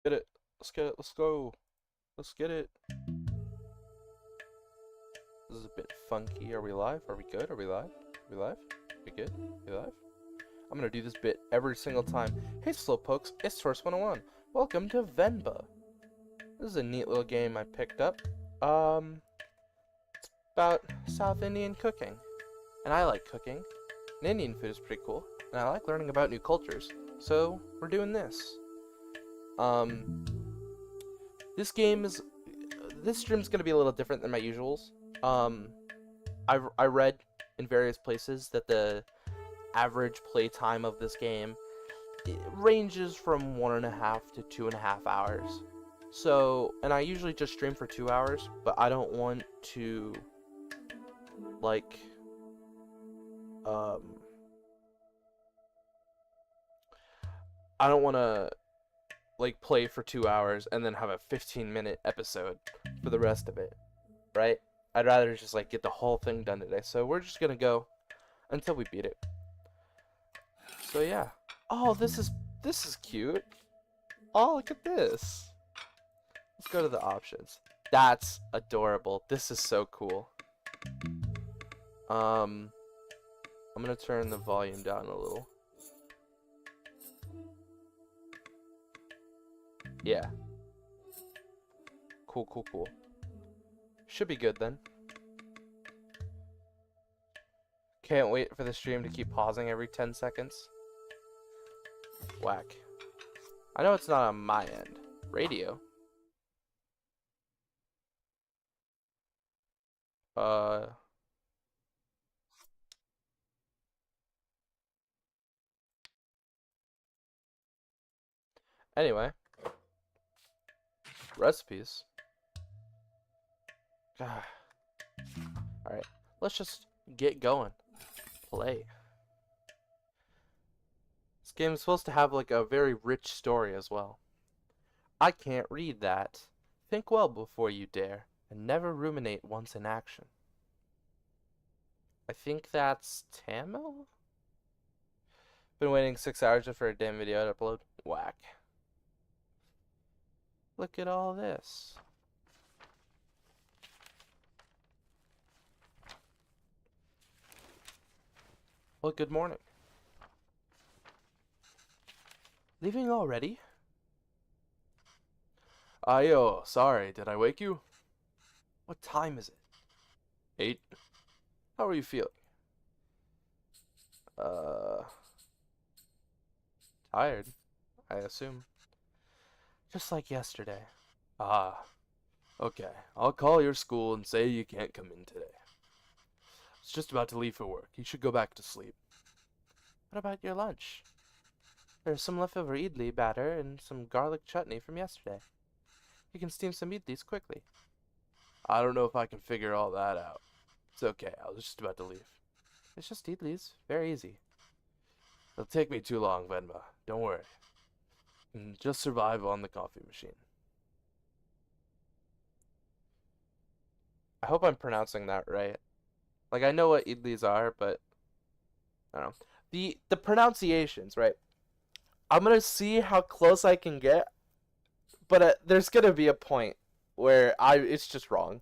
Get it. Let's get it. Let's go. Let's get it. This is a bit funky. Are we live? Are we good? Are we live? Are we live? Are we good? Are we live? I'm gonna do this bit every single time. Hey Slowpokes, it's Source 101. Welcome to Venba. This is a neat little game I picked up. It's about South Indian cooking. And I like cooking. And Indian food is pretty cool. And I like learning about new cultures. So, we're doing this. This stream's gonna be a little different than my usuals. I read in various places that the average play time of this game ranges from 1.5 to 2.5 hours. So, and I usually just stream for 2 hours, but I don't want to, like, I don't want to, like, play for 2 hours and then have a 15-minute episode for the rest of it, right? I'd rather just, like, get the whole thing done today. So we're just gonna go until we beat it. So yeah. Oh, this is cute. Oh, look at this. Let's go to the options. That's adorable. This is so cool. I'm gonna turn the volume down a little. Yeah. Cool. Should be good then. Can't wait for the stream to keep pausing every 10 seconds. Whack. I know it's not on my end. Radio. Anyway. Recipes. Alright. Let's just get going. Play. This game is supposed to have like a very rich story as well. I can't read that. Think well before you dare, and never ruminate once in action. I think that's Tamil? Been waiting 6 hours just for a damn video to upload. Whack. Look at all this. Well, good morning. Leaving already? Ayo, sorry, did I wake you? What time is it? 8. How are you feeling? Tired, I assume. Just like yesterday. Ah, okay. I'll call your school and say you can't come in today. I was just about to leave for work. You should go back to sleep. What about your lunch? There's some leftover idli batter and some garlic chutney from yesterday. You can steam some idlis quickly. I don't know if I can figure all that out. It's okay, I was just about to leave. It's just idlis. Very easy. It'll take me too long, Venba. Don't worry. Just survive on the coffee machine. I hope I'm pronouncing that right. Like, I know what idlis are, but I don't know. The pronunciations, right? I'm gonna see how close I can get, but there's gonna be a point where it's just wrong.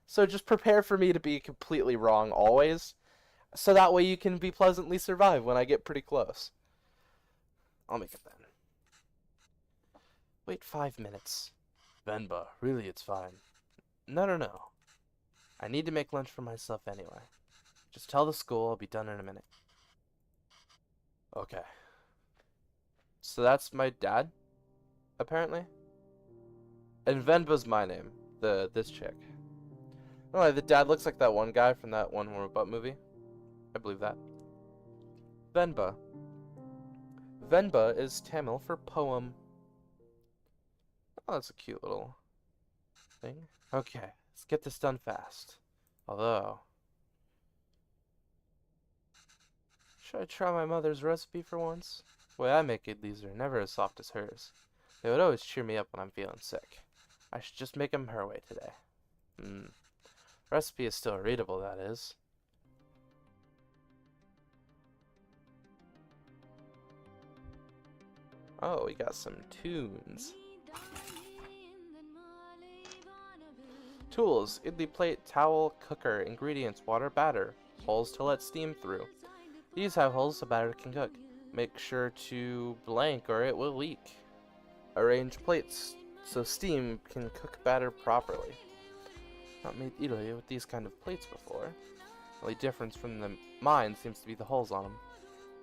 So just prepare for me to be completely wrong always, so that way you can be pleasantly survived when I get pretty close. I'll make it then. Wait 5 minutes. Venba, really it's fine. No. I need to make lunch for myself anyway. Just tell the school I'll be done in a minute. Okay. So that's my dad, apparently. And Venba's my name, this chick. No, the dad looks like that one guy from that one robot movie. I believe that. Venba. Venba is Tamil for poem. Oh, that's a cute little thing. Okay, let's get this done fast. Although, should I try my mother's recipe for once? The way I make idlis are never as soft as hers. They would always cheer me up when I'm feeling sick. I should just make them her way today. Recipe is still readable, that is. Oh, we got some tunes. Tools: idli plate, towel, cooker. Ingredients: water, batter. Holes to let steam through. These have holes so batter can cook. Make sure to blank or it will leak. Arrange plates so steam can cook batter properly. Not made idli with these kind of plates before. The only difference from mine seems to be the holes on them.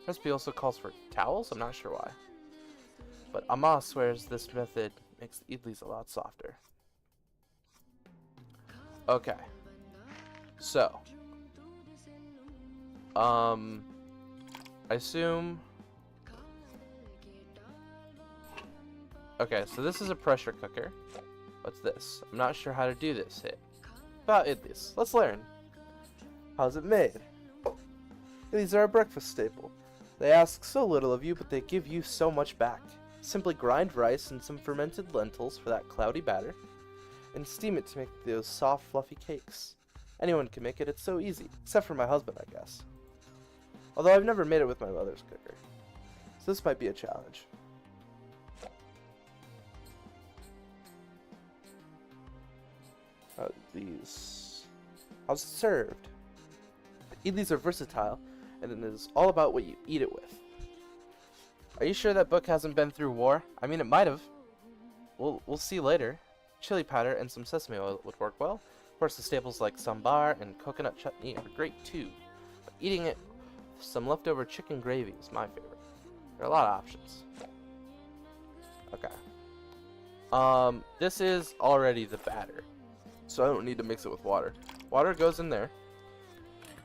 Recipe also calls for towels, I'm not sure why. But Amma swears this method makes the idlis a lot softer. Okay. So. I assume... Okay, so this is a pressure cooker. What's this? I'm not sure how to do this. About idlis. Let's learn. How's it made? Idlis are a breakfast staple. They ask so little of you, but they give you so much back. Simply grind rice and some fermented lentils for that cloudy batter, and steam it to make those soft, fluffy cakes. Anyone can make it, it's so easy. Except for my husband, I guess. Although I've never made it with my mother's cooker. So this might be a challenge. How's it served? Idlis are versatile, and it is all about what you eat it with. Are you sure that book hasn't been through war? I mean, it might have. We'll see later. Chili powder and some sesame oil would work well. Of course, the staples like sambar and coconut chutney are great too. But eating it with some leftover chicken gravy is my favorite. There are a lot of options. Okay. This is already the batter, so I don't need to mix it with water. Water goes in there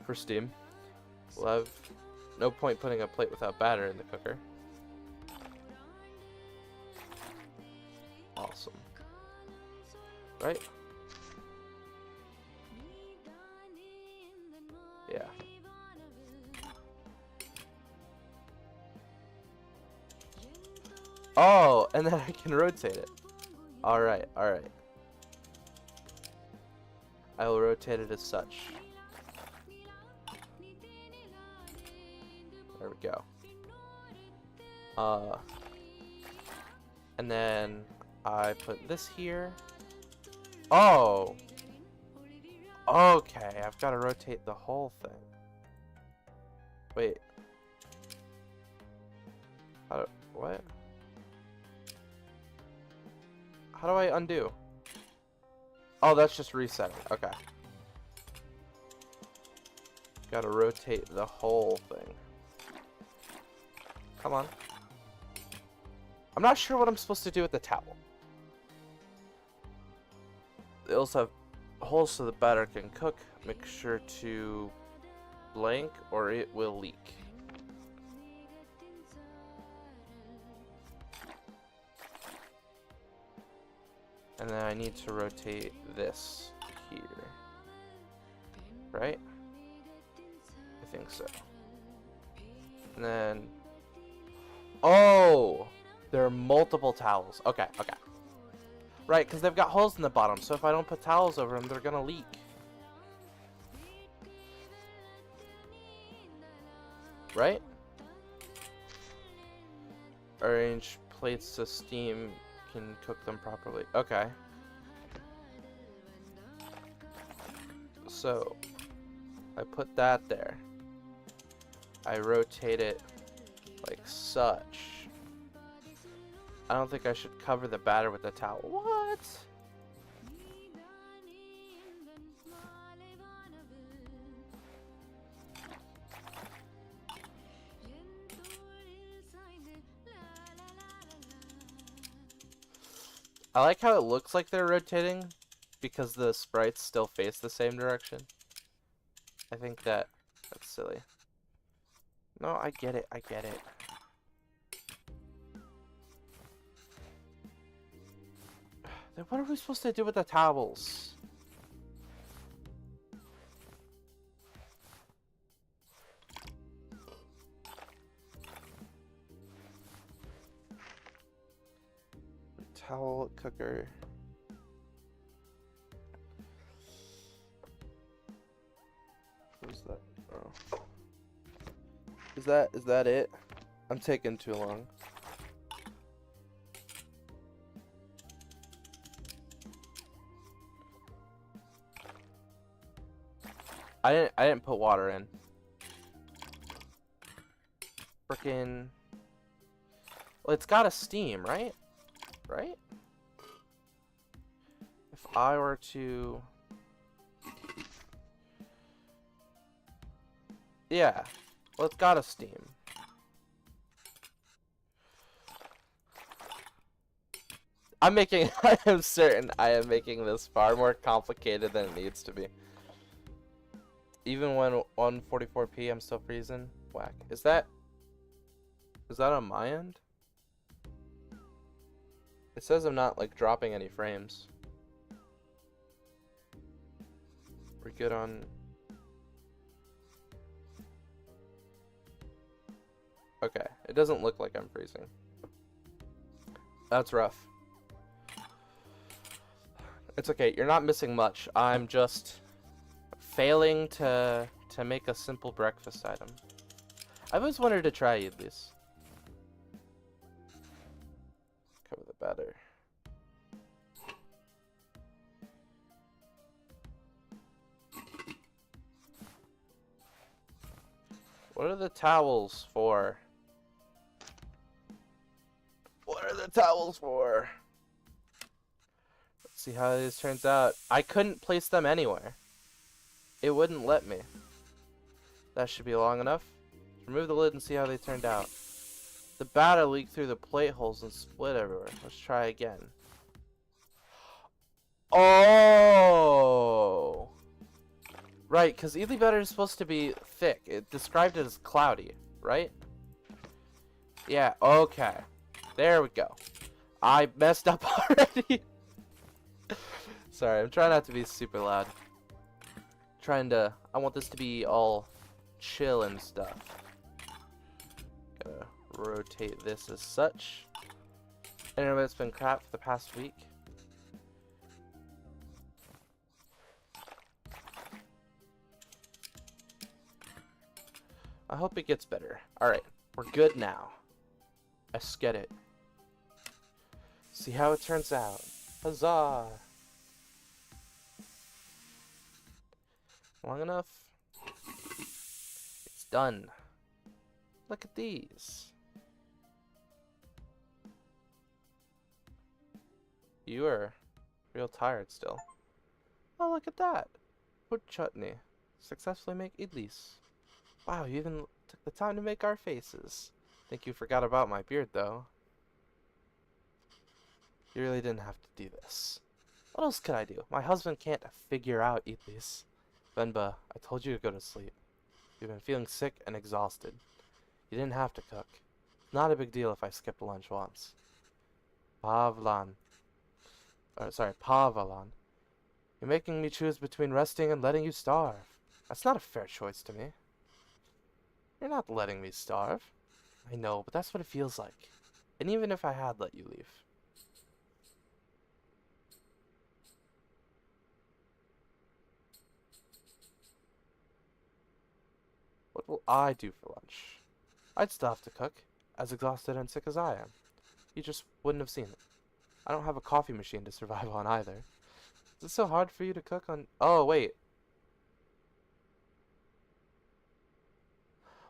for steam. We'll have no point putting a plate without batter in the cooker. Awesome. Right? Yeah. Oh, and then I can rotate it. Alright, alright. I will rotate it as such. There we go. And then I put this here. Oh! Okay, I've got to rotate the whole thing. Wait. What? How do I undo? Oh, that's just resetting. Okay. Gotta rotate the whole thing. Come on. I'm not sure what I'm supposed to do with the towel. They also have holes so the batter can cook. Make sure to blank or it will leak. And then I need to rotate this here. Right? I think so. And then... Oh! There are multiple towels. Okay, okay. Right, because they've got holes in the bottom, so if I don't put towels over them, they're gonna leak. Right? Arrange plates so steam can cook them properly. Okay. So, I put that there. I rotate it like such. I don't think I should cover the batter with the towel. What? I like how it looks like they're rotating because the sprites still face the same direction. I think that's silly. No, I get it, I get it. Then what are we supposed to do with the towels? Towel cooker. What's that? Oh. Is that it? I'm taking too long. I didn't put water in. Frickin'. Well, it's got a steam, right? Right? If I were to... Yeah. Well, it's got a steam. I'm making... I am certain I am making this far more complicated than it needs to be. Even when 144p, I'm still freezing. Whack. Is that on my end? It says I'm not, like, dropping any frames. We're good on... Okay. It doesn't look like I'm freezing. That's rough. It's okay. You're not missing much. I'm just failing to make a simple breakfast item. I've always wanted to try these. Cover the batter. What are the towels for? What are the towels for? Let's see how this turns out. I couldn't place them anywhere. It wouldn't let me. That should be long enough. Remove the lid and see how they turned out. The batter leaked through the plate holes and split everywhere. Let's try again. Oh! Right, because idli batter is supposed to be thick. It described it as cloudy, right? Yeah, okay. There we go. I messed up already. Sorry, I'm trying not to be super loud. I want this to be all chill and stuff. Gotta rotate this as such. Internet's been crap for the past week. I hope it gets better. Alright, we're good now. Let's get it. See how it turns out. Huzzah! Long enough? It's done. Look at these. You are real tired still. Oh, look at that. Put chutney. Successfully make idlis. Wow, you even took the time to make our faces. Think you forgot about my beard, though. You really didn't have to do this. What else could I do? My husband can't figure out idlis. Venba, I told you to go to sleep. You've been feeling sick and exhausted. You didn't have to cook. Not a big deal if I skipped lunch once. Pavalan. You're making me choose between resting and letting you starve. That's not a fair choice to me. You're not letting me starve. I know, but that's what it feels like. And even if I had let you leave. What will I do for lunch? I'd still have to cook, as exhausted and sick as I am. You just wouldn't have seen it. I don't have a coffee machine to survive on either. Is it so hard for you to cook on... Oh, wait.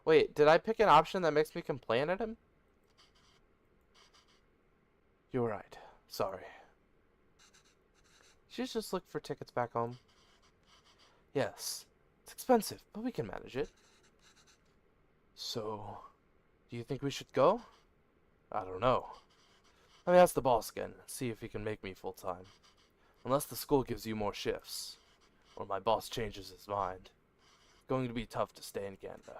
Wait, did I pick an option that makes me complain at him? You're right. Sorry. Should just look for tickets back home. Yes. It's expensive, but we can manage it. So, do you think we should go? I don't know. Let me ask the boss again, see if he can make me full-time. Unless the school gives you more shifts. Or my boss changes his mind. It's going to be tough to stay in Canada.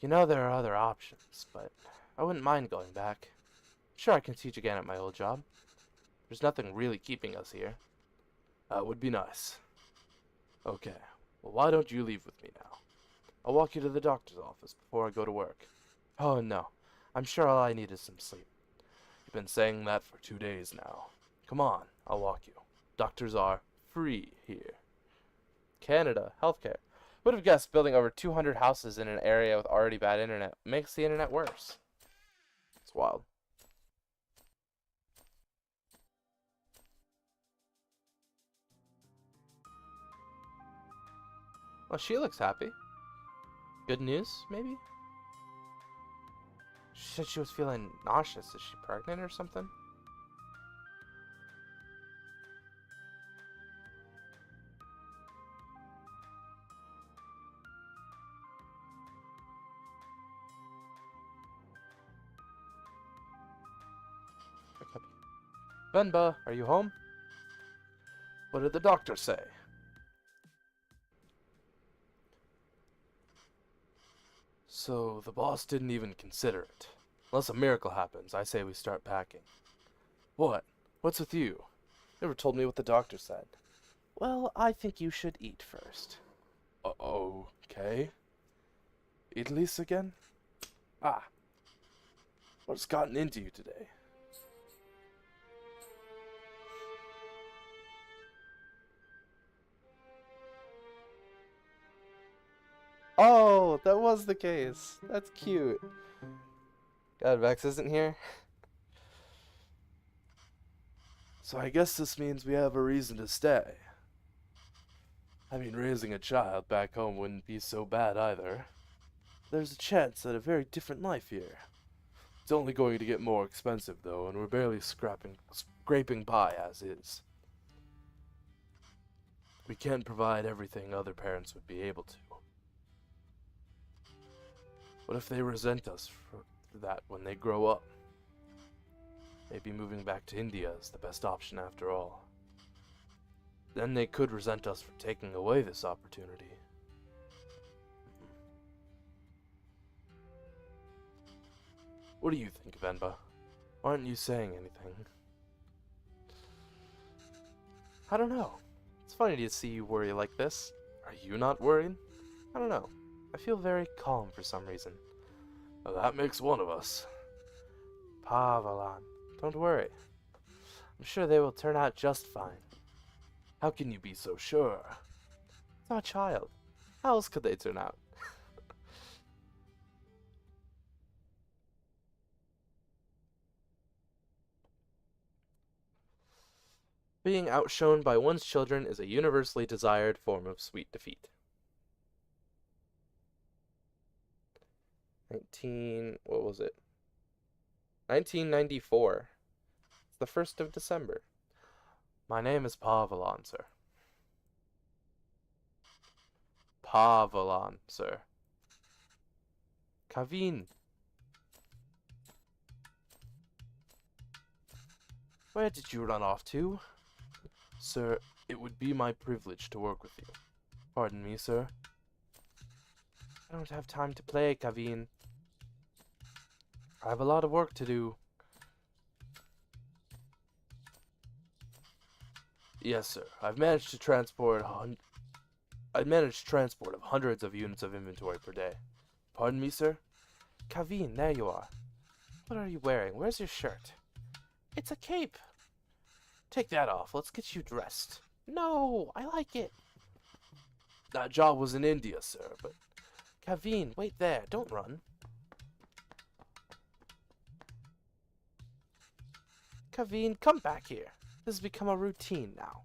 You know there are other options, but I wouldn't mind going back. Sure, I can teach again at my old job. There's nothing really keeping us here. That would be nice. Okay, well why don't you leave with me now? I'll walk you to the doctor's office before I go to work. Oh no, I'm sure all I need is some sleep. You've been saying that for 2 days now. Come on, I'll walk you. Doctors are free here. Canada, healthcare. Would have guessed building over 200 houses in an area with already bad internet makes the internet worse. It's wild. Oh, she looks happy. Good news, maybe? She said she was feeling nauseous. Is she pregnant or something? Venba, are you home? What did the doctor say? So, the boss didn't even consider it. Unless a miracle happens, I say we start packing. What? What's with you? Never told me what the doctor said. Well, I think you should eat first. Okay. Idlis again? Ah. What's gotten into you today? Oh, that was the case. That's cute. God, Vex isn't here. So I guess this means we have a reason to stay. I mean, raising a child back home wouldn't be so bad either. There's a chance at a very different life here. It's only going to get more expensive though, and we're barely scraping by as is. We can't provide everything other parents would be able to. What if they resent us for that when they grow up? Maybe moving back to India is the best option after all. Then they could resent us for taking away this opportunity. What do you think, Venba? Why aren't you saying anything? I don't know. It's funny to see you worry like this. Are you not worried? I don't know. I feel very calm for some reason. Well, that makes one of us. Pavalan, don't worry. I'm sure they will turn out just fine. How can you be so sure? It's our child. How else could they turn out? Being outshone by one's children is a universally desired form of sweet defeat. What was it? 1994. It's the 1st of December. My name is Pavalan, sir. Pavalan, sir. Kavin. Where did you run off to? Sir, it would be my privilege to work with you. Pardon me, sir. I don't have time to play, Kavin. I have a lot of work to do. Yes, sir. I've managed transport of hundreds of units of inventory per day. Pardon me, sir? Kavin, there you are. What are you wearing? Where's your shirt? It's a cape. Take that off. Let's get you dressed. No, I like it. That job was in India, sir, but... Kavin, wait there. Don't run. Kavin, come back here. This has become a routine now.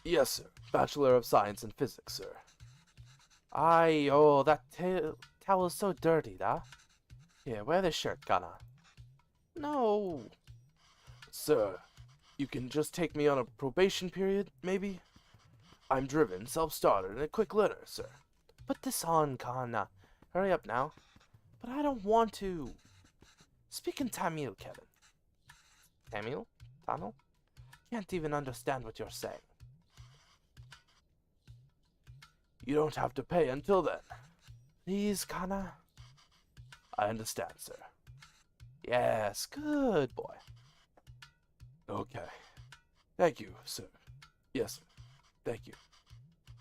Yes, sir. Bachelor of Science in Physics, sir. Oh, that towel is so dirty, da. Here, wear this shirt, Kana. No. Sir, you can just take me on a probation period, maybe? I'm driven, self-starter, and a quick learner, sir. Put this on, Kana. Hurry up now. But I don't want to. Speak in Tamil, Kevin. Tamil? Tamil? Can't even understand what you're saying. You don't have to pay until then. Please, Kana. I understand, sir. Yes, good boy. Okay. Thank you, sir. Yes, sir. Thank you.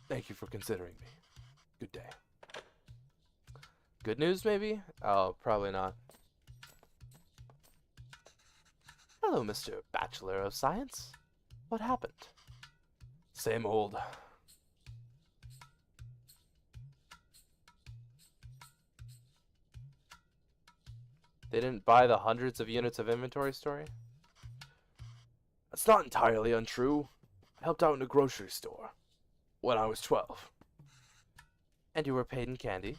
Thank you for considering me. Good day. Good news, maybe? Oh, probably not. Hello, Mr. Bachelor of Science. What happened? Same old. They didn't buy the hundreds of units of inventory story? It's not entirely untrue. I helped out in a grocery store when I was 12. And you were paid in candy?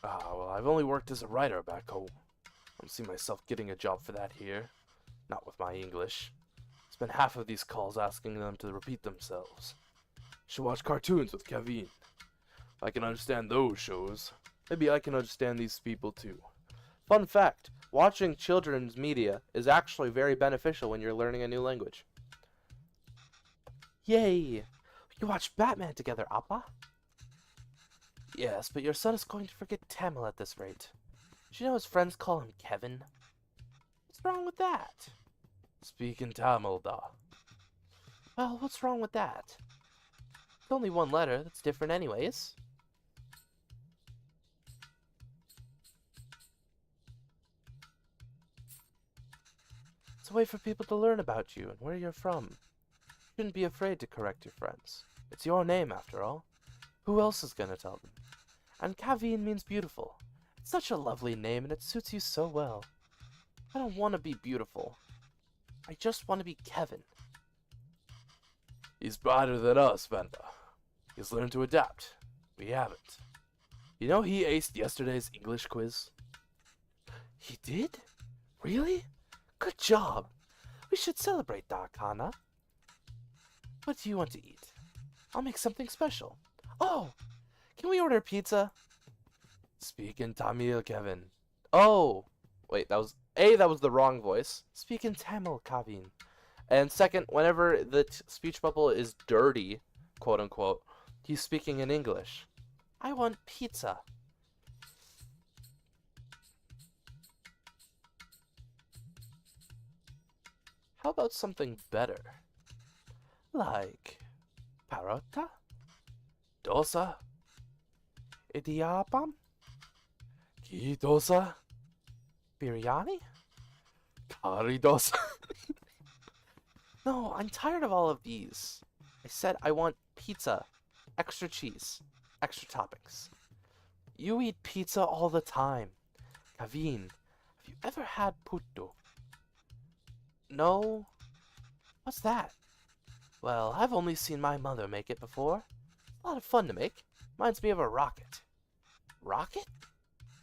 Well, I've only worked as a writer back home. I don't see myself getting a job for that here. Not with my English. Spend half of these calls asking them to repeat themselves. Should watch cartoons with Kevin. If I can understand those shows, maybe I can understand these people too. Fun fact, watching children's media is actually very beneficial when you're learning a new language. Yay! You watch Batman together, Appa? Yes, but your son is going to forget Tamil at this rate. Did you know his friends call him Kevin? What's wrong with that? Speak in Tamil, da. Well, what's wrong with that? It's only one letter that's different anyways. It's a way for people to learn about you and where you're from. You shouldn't be afraid to correct your friends. It's your name, after all. Who else is gonna tell them? And Kaveen means beautiful. It's such a lovely name and it suits you so well. I don't want to be beautiful. I just want to be Kevin. He's brighter than us, Venba. He's learned to adapt. We haven't. You know he aced yesterday's English quiz? He did? Really? Good job. We should celebrate that, Kana. What do you want to eat? I'll make something special. Oh! Can we order pizza? Speak in Tamil, Kevin. Oh! Wait, that was the wrong voice. Speak in Tamil, Kavin. And second, whenever the speech bubble is dirty, quote unquote, he's speaking in English. I want pizza. How about something better? Like parota? Dosa? Idiyappam? Ghee dosa? Biryani? Kari dosa? No, I'm tired of all of these. I said I want pizza. Extra cheese. Extra toppings. You eat pizza all the time. Kavin, have you ever had putto? No? What's that? Well, I've only seen my mother make it before. A lot of fun to make. Reminds me of a rocket. Rocket?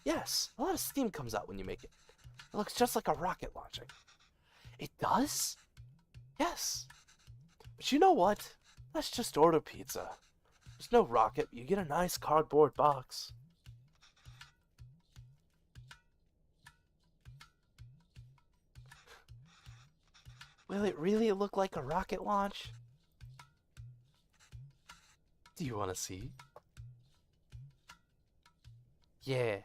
Yes, a lot of steam comes out when you make it. It looks just like a rocket launching. It does? Yes. But you know what? Let's just order pizza. There's no rocket, you get a nice cardboard box. Will it really look like a rocket launch? Do you want to see? Yeah.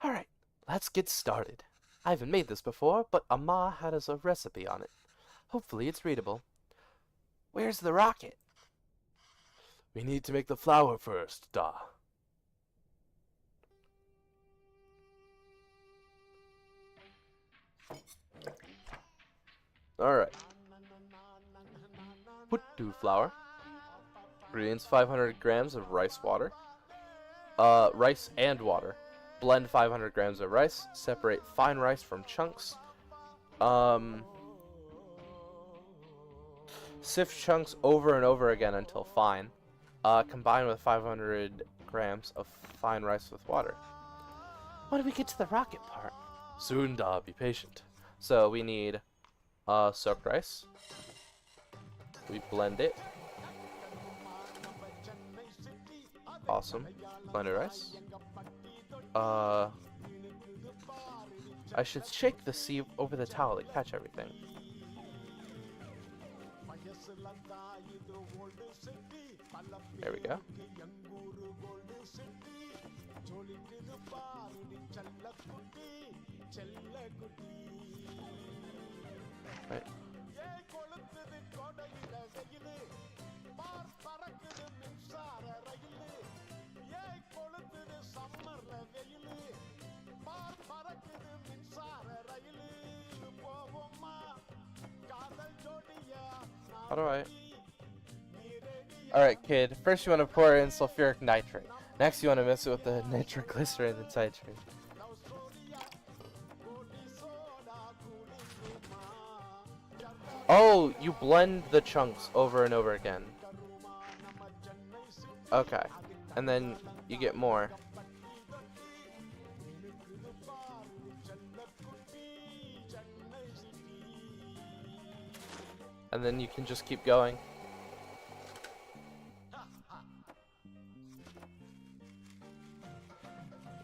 Alright, let's get started. I haven't made this before, but Amma had us a recipe on it. Hopefully it's readable. Where's the rocket? We need to make the flour first, da. Alright. Puttu flour. Ingredients: 500 grams of rice water. Rice and water. Blend 500 grams of rice. Separate fine rice from chunks. Sift chunks over and over again until fine. Combine with 500 grams of fine rice with water. When do we get to the rocket part? Soon, da. Be patient. So we need soaked rice. We blend it. Awesome. Blended rice. I should shake the sieve over the towel to catch everything. There we go. Right. How do I? Alright, kid. First you want to pour in sulfuric nitrate. Next you want to mix it with the nitroglycerin and citrate. Oh, you blend the chunks over and over again. Okay. And then you get more. And then you can just keep going.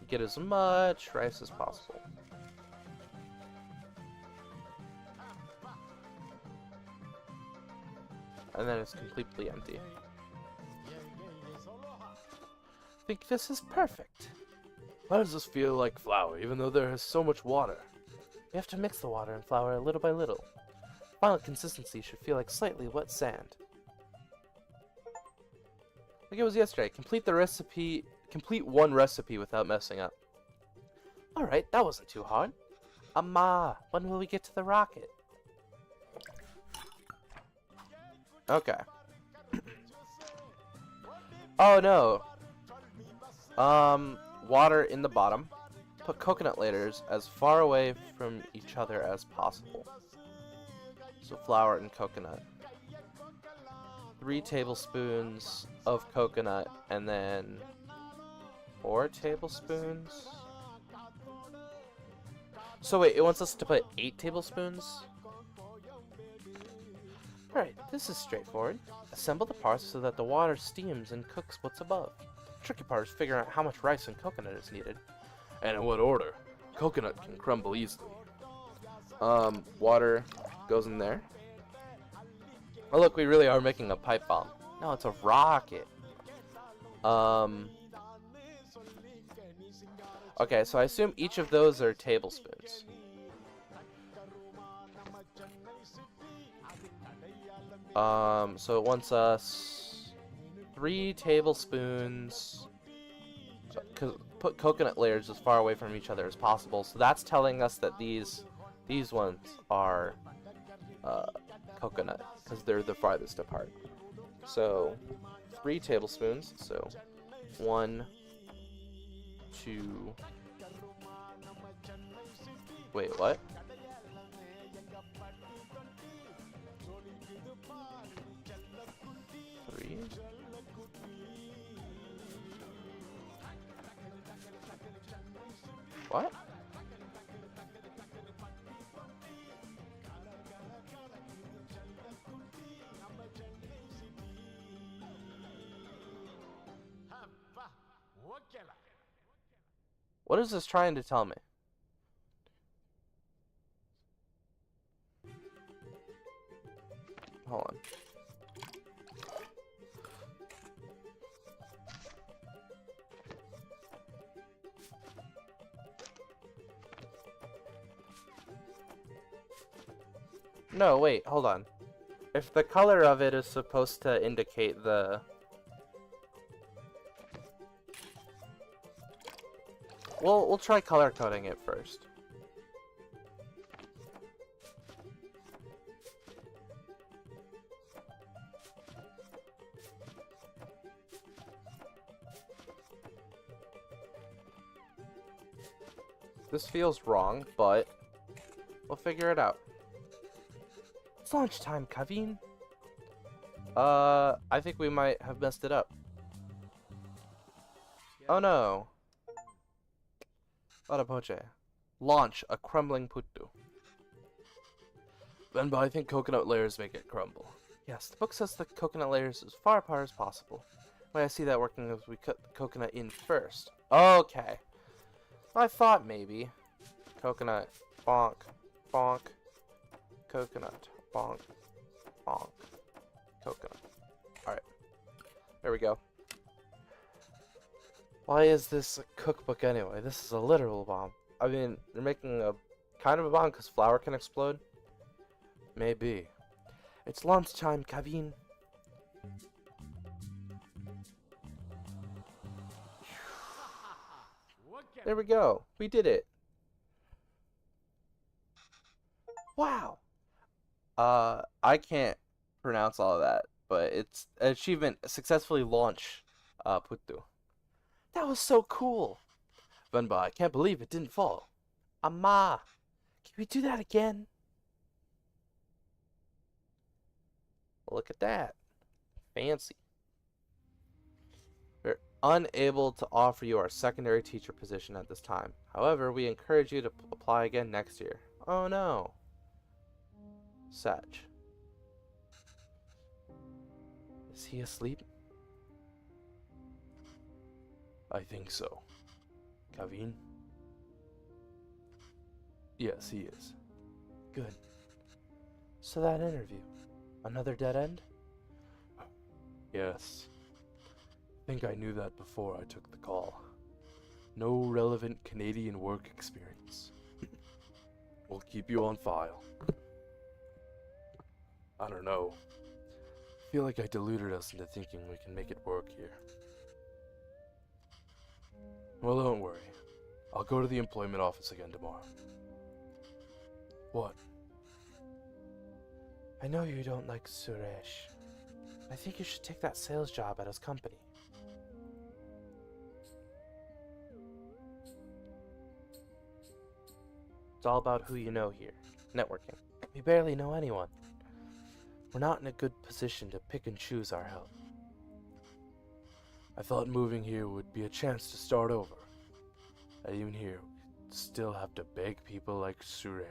Get as much rice as possible. And then it's completely empty. I think this is perfect. Why does this feel like flour, even though there is so much water? You have to mix the water and flour little by little. Final consistency should feel like slightly wet sand. Like it was yesterday. Complete one recipe without messing up. Alright, that wasn't too hard. Amma, when will we get to the rocket? Okay. Oh no. Water in the bottom. Put coconut layers as far away from each other as possible. So flour and coconut. 3 tablespoons of coconut and then 4 tablespoons. So wait, it wants us to put 8 tablespoons? Alright, this is straightforward. Assemble the parts so that the water steams and cooks what's above. The tricky part is figuring out how much rice and coconut is needed. And in what order? Coconut can crumble easily. Water goes in there. Oh look, we really are making a pipe bomb. No, it's a rocket. Okay, so I assume each of those are tablespoons. So it wants us 3 tablespoons. Put coconut layers as far away from each other as possible. So that's telling us that these ones are coconut because they're the farthest apart. So 3 tablespoons. So 1, 2. Wait, what? What? What is this trying to tell me? Hold on. No, wait, hold on. If the color of it is supposed to indicate the... We'll try color coding it first. This feels wrong, but we'll figure it out. It's lunchtime, Kevin. I think we might have messed it up. Oh no. Buncha. Launch a crumbling puttu. Venba, I think coconut layers make it crumble. Yes, the book says the coconut layers as far apart as possible. The way I see that working is we cut the coconut in first. Okay. I thought maybe. Coconut. Bonk. Bonk. Coconut. Bonk. Bonk. Coconut. Alright. There we go. Why is this a cookbook anyway? This is a literal bomb. I mean, they're making a kind of a bomb because flour can explode? Maybe. It's lunchtime, Kevin. There we go. We did it. Wow. I can't pronounce all of that, but it's an achievement. Successfully launch Puttu. That was so cool. Venba, I can't believe it didn't fall. Amma, can we do that again? Look at that. Fancy. We're unable to offer you our secondary teacher position at this time. However, we encourage you to apply again next year. Oh no. Sag. Is he asleep? I think so. Kavin? Yes, he is. Good. So that interview. Another dead end? Yes. I think I knew that before I took the call. No relevant Canadian work experience. We'll keep you on file. I don't know. I feel like I deluded us into thinking we can make it work here. Well, don't worry. I'll go to the employment office again tomorrow. What? I know you don't like Suresh. I think you should take that sales job at his company. It's all about who you know here. Networking. We barely know anyone. We're not in a good position to pick and choose our help. I thought moving here would be a chance to start over. And even here, we still have to beg people like Suresh.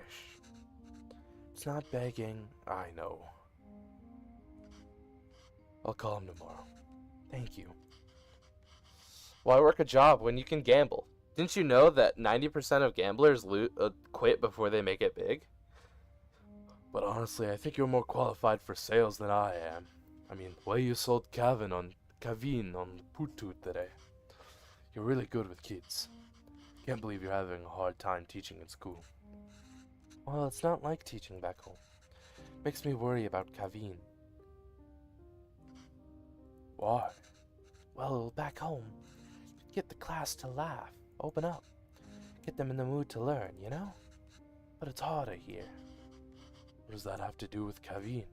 It's not begging. I know. I'll call him tomorrow. Thank you. Why work a job when you can gamble? Didn't you know that 90% of gamblers quit before they make it big? But honestly, I think you're more qualified for sales than I am. I mean, the way you sold Kavin on Putut today. You're really good with kids. Can't believe you're having a hard time teaching in school. Well, it's not like teaching back home. Makes me worry about Kavin. Why? Well, back home, get the class to laugh, open up, get them in the mood to learn, you know? But it's harder here. What does that have to do with Kavin?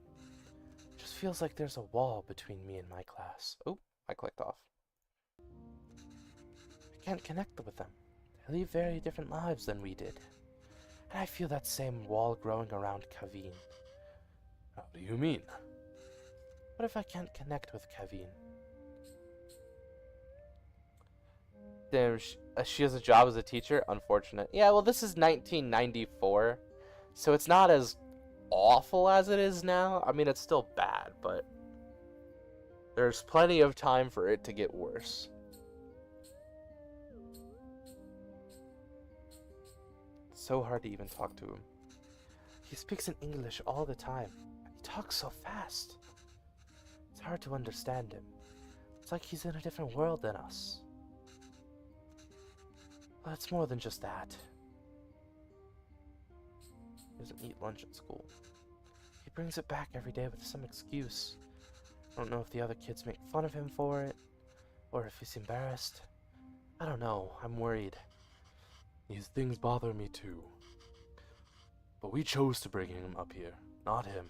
Just feels like there's a wall between me and my class. Oh, I clicked off. I can't connect with them. They live very different lives than we did. And I feel that same wall growing around Kavin. How do you mean? What if I can't connect with Kavin? Damn, she has a job as a teacher? Unfortunate. Yeah, well, this is 1994, so it's not as awful as it is now. I mean, it's still bad, but there's plenty of time for it to get worse. It's so hard to even talk to him. He speaks in English all the time. He talks so fast. It's hard to understand him. It's like he's in a different world than us. Well, it's more than just that. He doesn't eat lunch at school. He brings it back every day with some excuse. I don't know if the other kids make fun of him for it, or if he's embarrassed. I don't know. I'm worried. These things bother me too. But we chose to bring him up here, not him.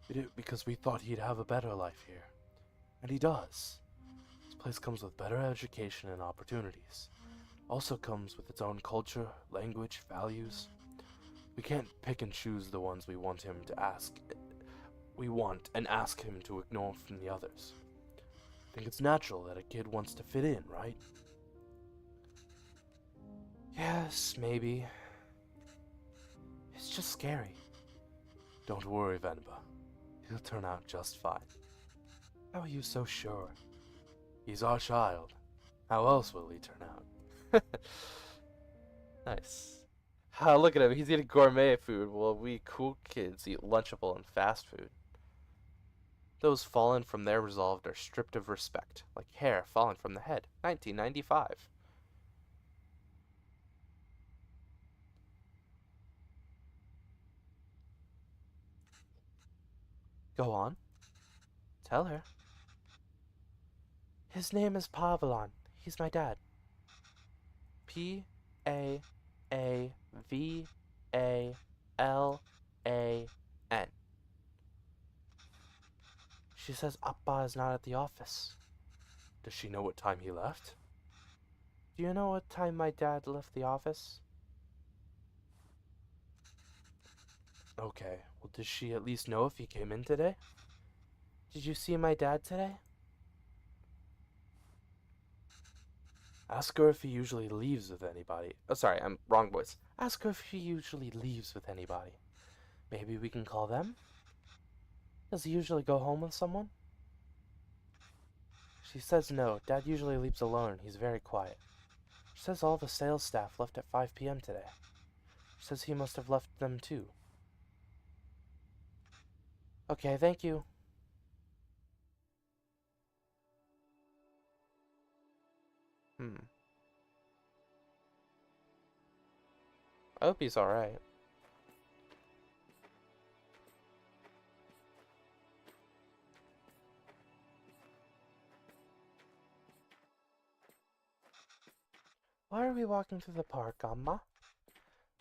We did it because we thought he'd have a better life here. And he does. This place comes with better education and opportunities. Also comes with its own culture, language, values. We can't pick and choose the ones we want and ask him to ignore from the others. I think it's natural that a kid wants to fit in, right? Yes, maybe. It's just scary. Don't worry, Venba. He'll turn out just fine. How are you so sure? He's our child. How else will he turn out? Nice. Look at him. He's eating gourmet food while we cool kids eat Lunchable and fast food. Those fallen from their resolve are stripped of respect, like hair fallen from the head. 1995. Go on. Tell her. His name is Pavlon. He's my dad. Pavlan. She says Appa is not at the office. Does she know what time he left? Do you know what time my dad left the office? Okay, well, does she at least know if he came in today? Did you see my dad today? Ask her if he usually leaves with anybody. Oh, sorry, I'm wrong voice. Ask her if she usually leaves with anybody. Maybe we can call them? Does he usually go home with someone? She says no. Dad usually leaves alone. He's very quiet. She says all the sales staff left at 5 p.m. today. She says he must have left them too. Okay, thank you. I hope he's alright. Why are we walking through the park, Amma?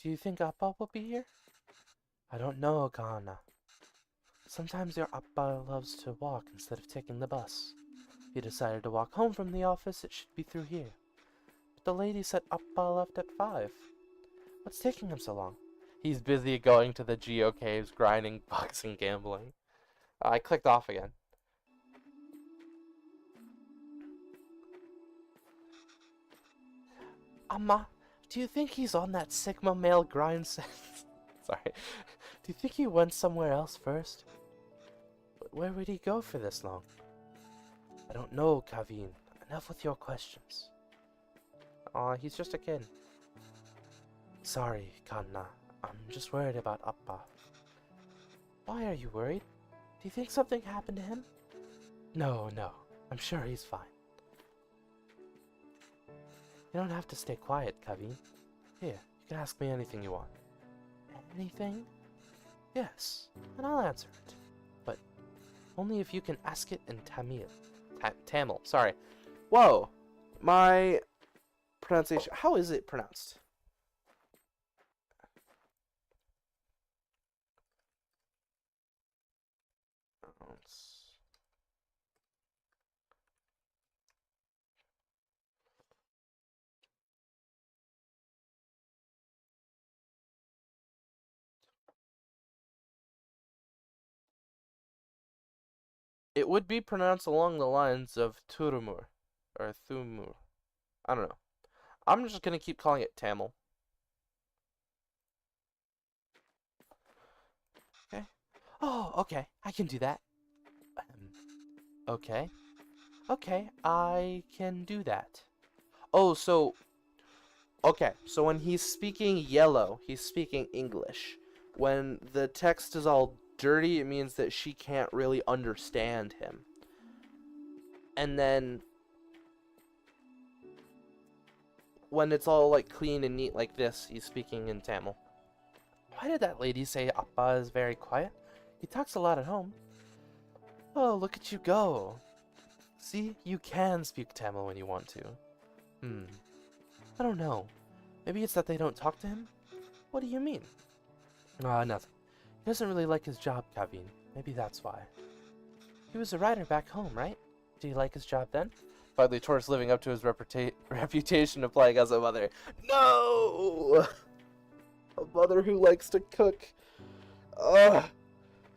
Do you think Appa will be here? I don't know, Kana. Sometimes your Appa loves to walk instead of taking the bus. If he decided to walk home from the office, it should be through here. But the lady said Appa left at 5. What's taking him so long? He's busy going to the Geo Caves, grinding bugs and gambling. I clicked off again. Amma, do you think he's on that Sigma male grind set? Sorry. Do you think he went somewhere else first? But where would he go for this long? I don't know, Kavin. Enough with your questions. Aw, he's just a kid. Sorry, Kanna. I'm just worried about Appa. Why are you worried? Do you think something happened to him? No. I'm sure he's fine. You don't have to stay quiet, Kavin. Here, you can ask me anything you want. Anything? Yes, and I'll answer it. But only if you can ask it in Tamil. Tamil, sorry. Whoa! My pronunciation. How is it pronounced? It would be pronounced along the lines of Turumur or Thumur. I don't know. I'm just gonna keep calling it Tamil. Okay. Oh, okay. I can do that. Okay. Okay, I can do that. Oh, so okay. So when he's speaking yellow, he's speaking English. When the text is all dirty, it means that she can't really understand him. And then when it's all like clean and neat like this, he's speaking in Tamil. Why did that lady say Appa is very quiet? He talks a lot at home. Oh, look at you go. See, you can speak Tamil when you want to. I don't know. Maybe it's that they don't talk to him? What do you mean? Nothing. He doesn't really like his job, Kavin. Maybe that's why. He was a writer back home, right? Did he like his job then? Finally, towards living up to his reputation of playing as a mother. No! A mother who likes to cook. Ugh!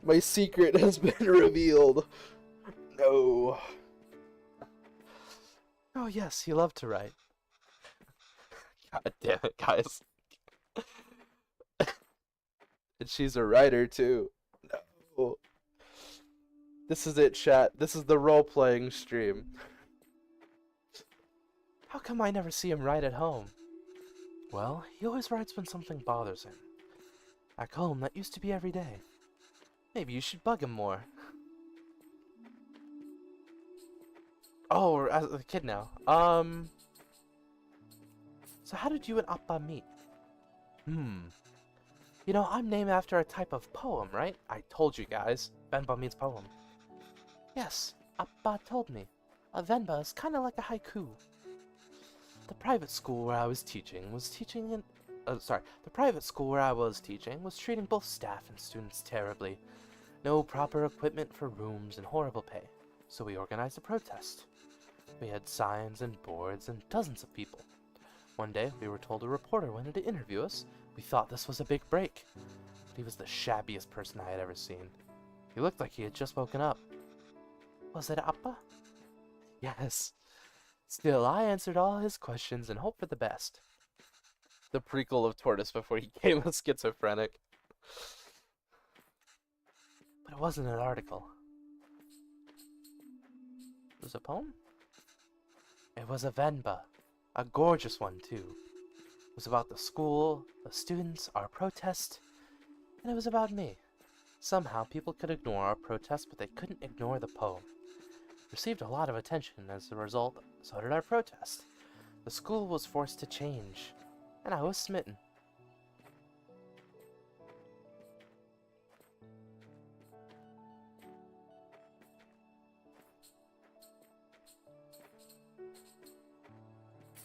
My secret has been revealed. No. Oh yes, he loved to write. God damn it, guys. And she's a writer, too. No. This is it, chat. This is the role-playing stream. How come I never see him write at home? Well, he always writes when something bothers him. Back home, that used to be every day. Maybe you should bug him more. Oh, as a kid now. So how did you and Appa meet? You know, I'm named after a type of poem, right? I told you guys. Venba means poem. Yes, Appa told me. A Venba is kind of like a haiku. The private school where I was teaching was treating both staff and students terribly. No proper equipment for rooms and horrible pay. So we organized a protest. We had signs and boards and dozens of people. One day, we were told a reporter wanted to interview us. We thought this was a big break. But he was the shabbiest person I had ever seen. He looked like he had just woken up. Was it Appa? Yes. Still, I answered all his questions and hoped for the best. The prequel of Tortoise before he became a schizophrenic. But it wasn't an article. It was a poem? It was a Venba. A gorgeous one, too. It was about the school, the students, our protest, and it was about me. Somehow, people could ignore our protest, but they couldn't ignore the poem. It received a lot of attention. As a result, so did our protest. The school was forced to change, and I was smitten.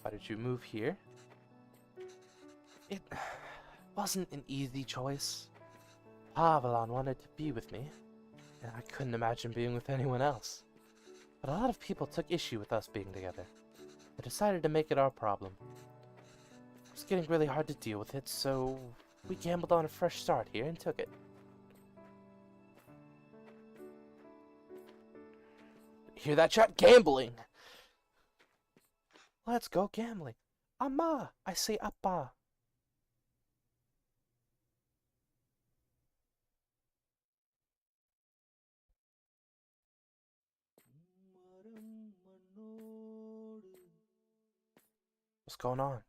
Why did you move here? It wasn't an easy choice. Pavalon wanted to be with me, and I couldn't imagine being with anyone else. But a lot of people took issue with us being together. I decided to make it our problem. It was getting really hard to deal with it, so we gambled on a fresh start here and took it. Hear that, chat? Gambling! Let's go gambling. Amma! I say Appa. What's going on?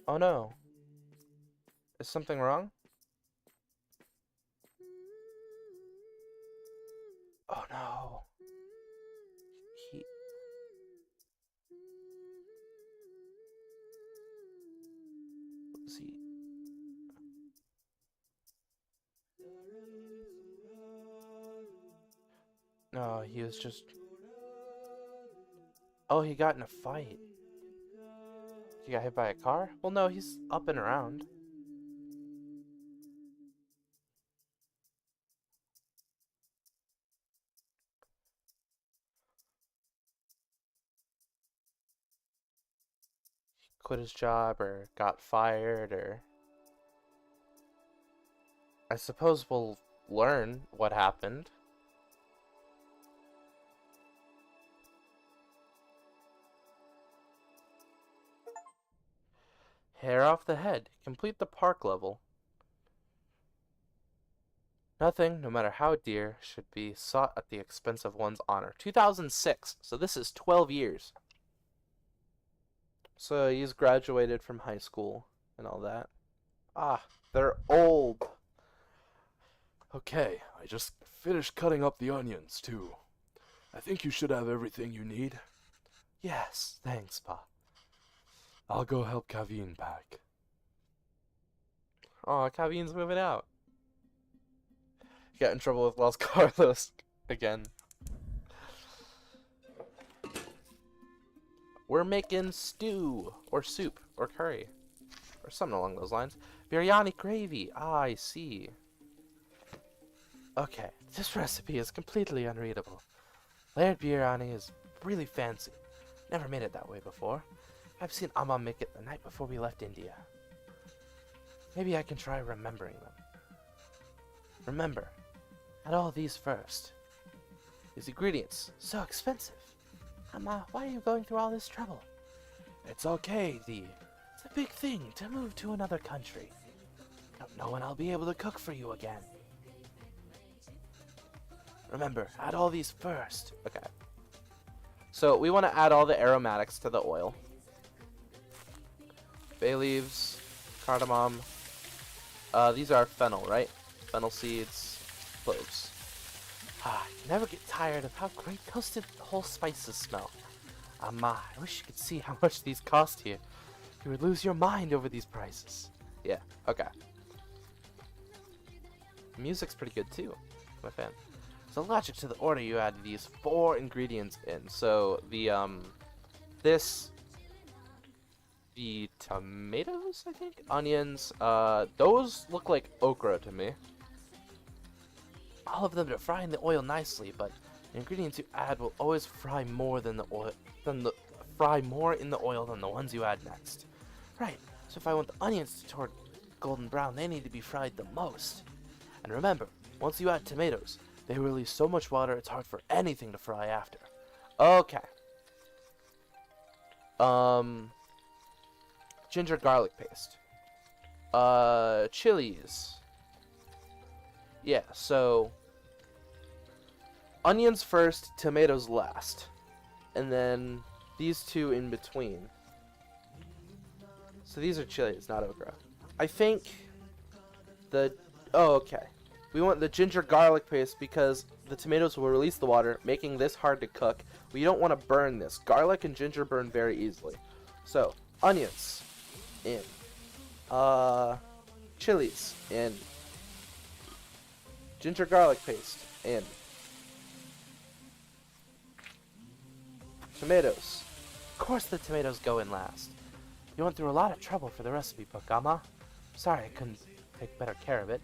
Oh no. Is something wrong? Oh no. He... Was he... No, he was just... Oh, he got in a fight. He got hit by a car? Well, no, he's up and around. He quit his job or got fired or... I suppose we'll learn what happened. Hair off the head. Complete the park level. Nothing, no matter how dear, should be sought at the expense of one's honor. 2006, so this is 12 years. So he's graduated from high school and all that. Ah, they're old. Okay, I just finished cutting up the onions, too. I think you should have everything you need. Yes, thanks, Pa. I'll go help Kaveen pack. Oh, Kaveen's moving out. Got in trouble with Los Carlos again. We're making stew, or soup, or curry, or something along those lines. Biryani gravy. Ah, I see. Okay, this recipe is completely unreadable. Layered biryani is really fancy. Never made it that way before. I've seen Amma make it the night before we left India. Maybe I can try remembering them. Remember, add all these first. These ingredients, so expensive. Amma, why are you going through all this trouble? It's okay, Dee. It's a big thing to move to another country. Don't know when I'll be able to cook for you again. Remember, add all these first. Okay. So we want to add all the aromatics to the oil. Bay leaves, cardamom. These are fennel, right? Fennel seeds, cloves. Ah, I can never get tired of how great toasted whole spices smell. Ah, I wish you could see how much these cost here. You would lose your mind over these prices. Yeah, okay. The music's pretty good too. I'm a fan. So logic to the order you add these 4 ingredients in. So the the tomatoes, I think, onions, those look like okra to me. All of them to fry in the oil nicely, but the ingredients you add will always fry more than the oil, than the fry more in the oil than the ones you add next. Right, so if I want the onions to turn golden brown, they need to be fried the most. And remember, once you add tomatoes, they release so much water it's hard for anything to fry after. Okay. Ginger garlic paste. Chilies. Yeah, so onions first, tomatoes last. And then these two in between. So these are chilies, not okra. I think oh, okay. We want the ginger garlic paste because the tomatoes will release the water, making this hard to cook. We don't want to burn this. Garlic and ginger burn very easily. So, onions in. Chilies in. Ginger garlic paste in. Tomatoes. Of course the tomatoes go in last. You went through a lot of trouble for the recipe book, Amma. Sorry I couldn't take better care of it.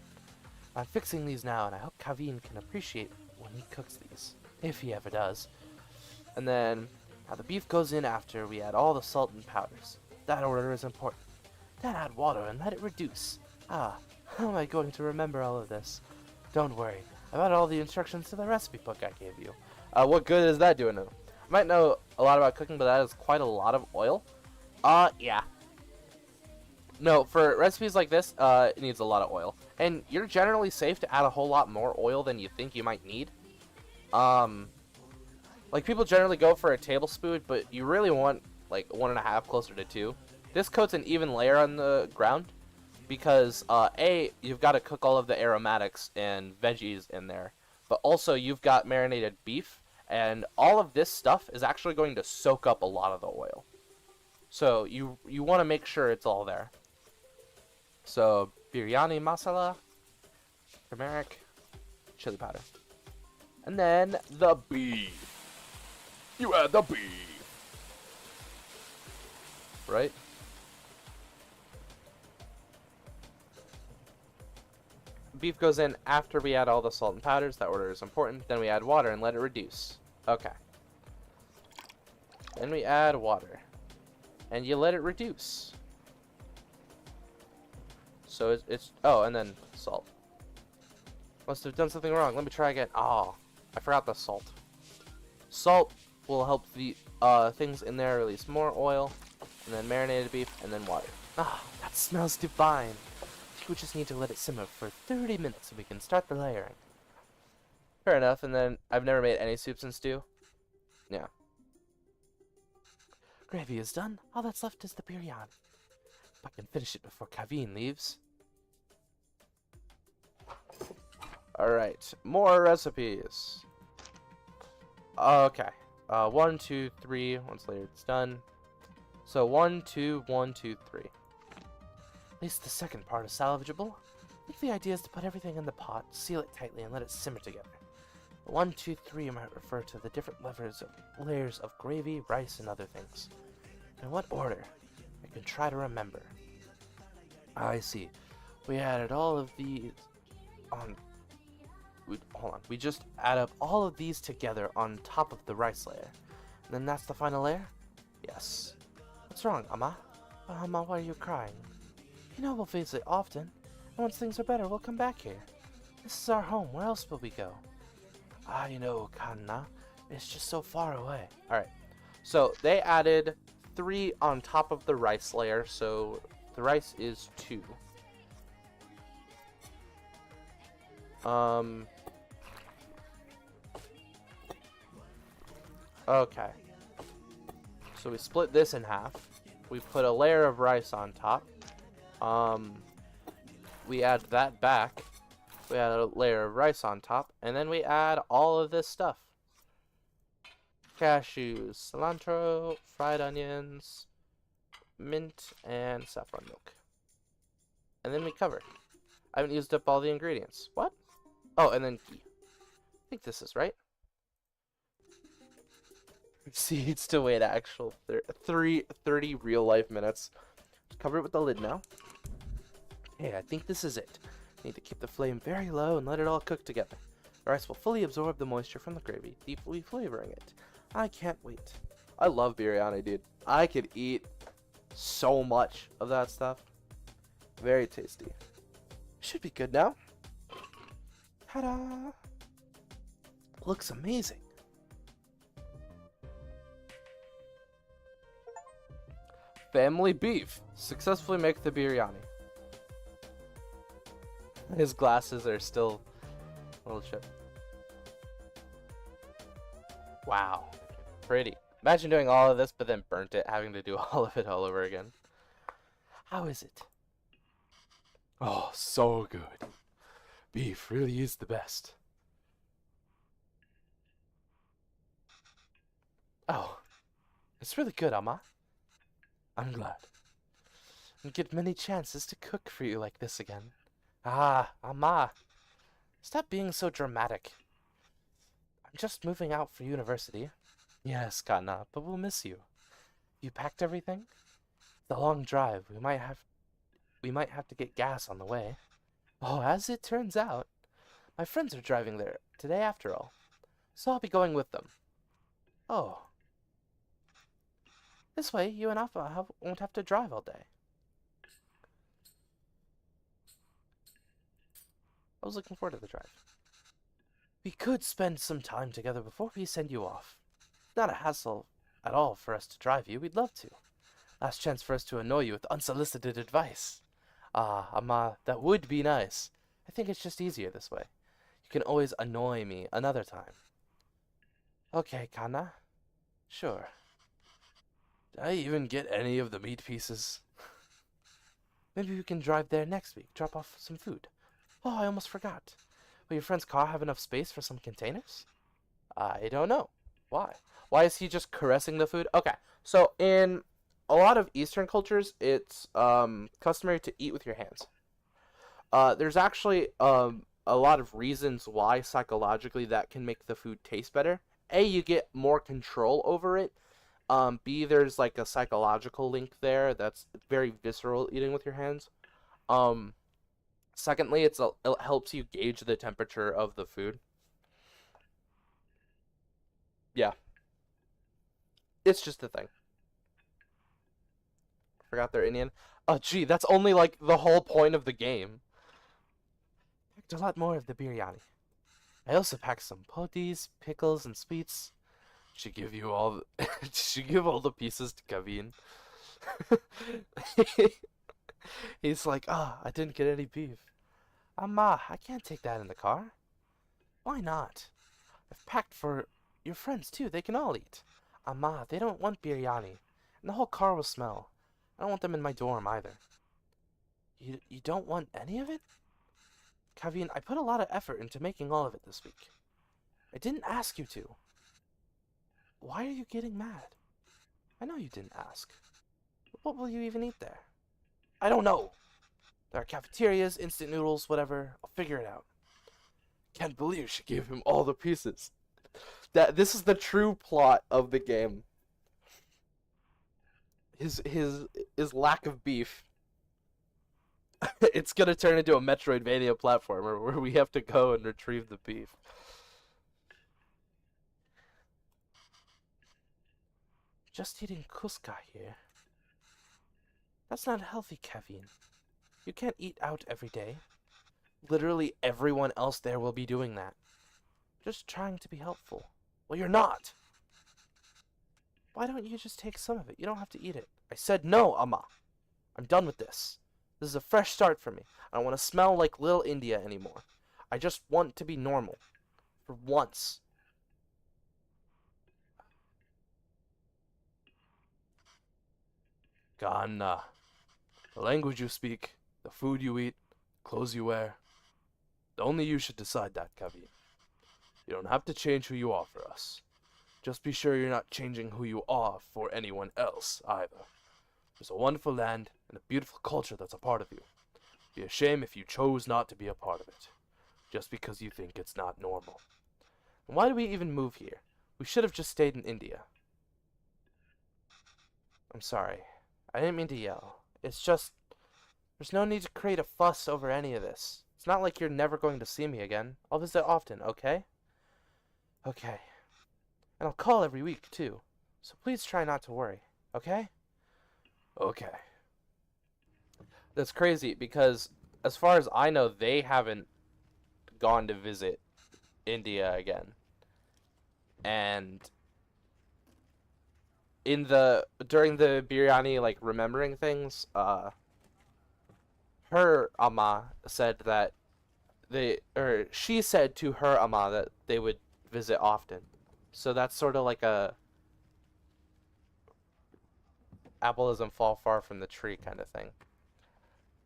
I'm fixing these now, and I hope Kavin can appreciate when he cooks these. If he ever does. And then, now the beef goes in after we add all the salt and powders. That order is important. Then add water and let it reduce. Ah, how am I going to remember all of this? Don't worry, I've added all the instructions to the recipe book I gave you. What good is that doing? I might know a lot about cooking, but that is quite a lot of oil. Yeah. No, for recipes like this, it needs a lot of oil. And you're generally safe to add a whole lot more oil than you think you might need. Like, people generally go for a tablespoon, but you really want, like, 1.5 closer to 2. This coats an even layer on the ground because, A, you've got to cook all of the aromatics and veggies in there. But also, you've got marinated beef, and all of this stuff is actually going to soak up a lot of the oil. So, you want to make sure it's all there. So, biryani masala, turmeric, chili powder. And then, the beef. You add the beef. Right? Beef goes in after we add all the salt and powders. That order is important. Then we add water and let it reduce. Okay. Then we add water. And you let it reduce. So it's oh, and then salt. Must have done something wrong. Let me try again. Oh, I forgot the salt. Salt will help the things in there release more oil, and then marinated beef, and then water. Ah, that smells divine. I think we just need to let it simmer for 30 minutes so we can start the layering. Fair enough, and then I've never made any soups and stew. Yeah. Gravy is done. All that's left is the biryani. If I can finish it before Kavin leaves. Alright, more recipes. Okay. 1, 2, 3. Once later it's done. So 1, 2, 1, 2, 3. At least the second part is salvageable. I think the idea is to put everything in the pot, seal it tightly, and let it simmer together. 1, 2, 3 might refer to the different layers of gravy, rice, and other things. In what order? I can try to remember. I see. We added all of these on... hold on. We just add up all of these together on top of the rice layer. And then that's the final layer? Yes. What's wrong, Amma? Amma, why are you crying? You know we'll visit often. And once things are better, we'll come back here. This is our home. Where else will we go? You know, Kanna. It's just so far away. Alright. So, they added 3 on top of the rice layer. So, the rice is 2. Okay. So we split this in half. We put a layer of rice on top. We add that back. We add a layer of rice on top. And then we add all of this stuff. Cashews, cilantro, fried onions, mint, and saffron milk. And then we cover. I haven't used up all the ingredients. What? Oh, and then ghee. I think this is right. Proceeds to wait actual 30 real life minutes. Just cover it with the lid now. Okay, I think this is it. Need to keep the flame very low and let it all cook together. The rice will fully absorb the moisture from the gravy, deeply flavoring it. I can't wait. I love biryani, dude. I could eat so much of that stuff. Very tasty. Should be good now. Ta-da! Looks amazing. Family beef. Successfully make the biryani. His glasses are still a little chipped. Wow. Pretty. Imagine doing all of this but then burnt it, having to do all of it all over again. How is it? Oh, so good. Beef really is the best. Oh, it's really good, Amma. I'm glad. And get many chances to cook for you like this again. Ah, Amma. Stop being so dramatic. I'm just moving out for university. Yes, Kana, but we'll miss you. You packed everything? The long drive. We might have to get gas on the way. Oh, as it turns out, my friends are driving there today after all. So I'll be going with them. Oh. This way, you and Appa won't have to drive all day. I was looking forward to the drive. We could spend some time together before we send you off. Not a hassle at all for us to drive you. We'd love to. Last chance for us to annoy you with unsolicited advice. Ah, Amma, that would be nice. I think it's just easier this way. You can always annoy me another time. Okay, Kana. Sure. Did I even get any of the meat pieces? Maybe we can drive there next week, drop off some food. Oh, I almost forgot. Will your friend's car have enough space for some containers? I don't know. Why? Why is he just caressing the food? Okay, so in a lot of Eastern cultures, it's customary to eat with your hands. There's actually a lot of reasons why psychologically that can make the food taste better. A, you get more control over it. B, there's like a psychological link there that's very visceral eating with your hands. Secondly, it helps you gauge the temperature of the food. Yeah, it's just a thing. Forgot they're Indian. Oh, gee, that's only like the whole point of the game. Packed a lot more of the biryani. I also packed some potis, pickles, and sweets. Should give you all. Should give all the pieces to Kavin. He's like, I didn't get any beef. Amma, I can't take that in the car. Why not? I've packed for your friends too. They can all eat. Amma, they don't want biryani, and the whole car will smell. I don't want them in my dorm either. You don't want any of it? Kavin, I put a lot of effort into making all of it this week. I didn't ask you to. Why are you getting mad? I know you didn't ask. What will you even eat there? I don't know. There are cafeterias, instant noodles, whatever. I'll figure it out. Can't believe she gave him all the pieces. This is the true plot of the game. His lack of beef. It's gonna turn into a Metroidvania platformer where we have to go and retrieve the beef. Just eating Cusca here. That's not healthy, Kevin. You can't eat out every day. Literally everyone else there will be doing that. Just trying to be helpful. Well, you're not! Why don't you just take some of it? You don't have to eat it. I said no, Amma. I'm done with this. This is a fresh start for me. I don't want to smell like Little India anymore. I just want to be normal. For once. Ghana. The language you speak, the food you eat, clothes you wear. Only you should decide that, Kavi. You don't have to change who you are for us. Just be sure you're not changing who you are for anyone else, either. There's a wonderful land and a beautiful culture that's a part of you. It'd be a shame if you chose not to be a part of it, just because you think it's not normal. And why do we even move here? We should have just stayed in India. I'm sorry. I didn't mean to yell. It's just, there's no need to create a fuss over any of this. It's not like you're never going to see me again. I'll visit often, okay? Okay. And I'll call every week, too. So please try not to worry, okay? Okay. That's crazy because, as far as I know, they haven't gone to visit India again. And during the biryani like remembering things, her ama said that she said to her ama that they would visit often. So that's sort of like a apple doesn't fall far from the tree kind of thing.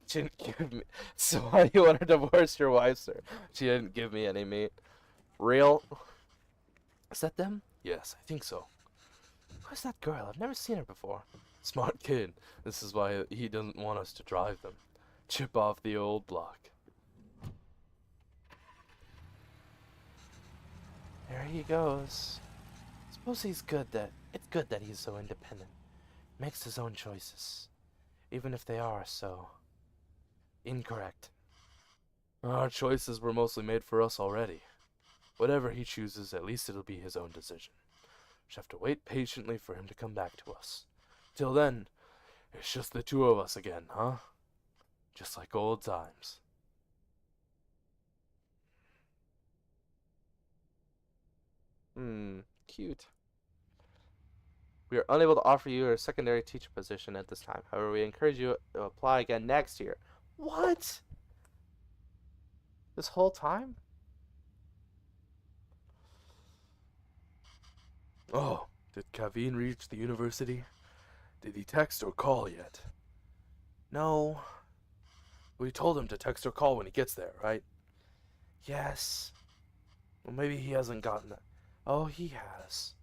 She didn't give me. So why do you want to divorce your wife, sir? She didn't give me any meat. Real? Is that them? Yes, I think so. Who's that girl? I've never seen her before. Smart kid. This is why he doesn't want us to drive them. Chip off the old block. There he goes. Suppose it's good that he's so independent. Makes his own choices. Even if they are so incorrect. Our choices were mostly made for us already. Whatever he chooses, at least it'll be his own decision. Just have to wait patiently for him to come back to us. Till then, it's just the two of us again, huh? Just like old times. Cute. We are unable to offer you a secondary teacher position at this time. However, we encourage you to apply again next year. What? This whole time? Oh, did Kavin reach the university? Did he text or call yet? No. We told him to text or call when he gets there, right? Yes. Well, maybe he hasn't gotten it. Oh, he has.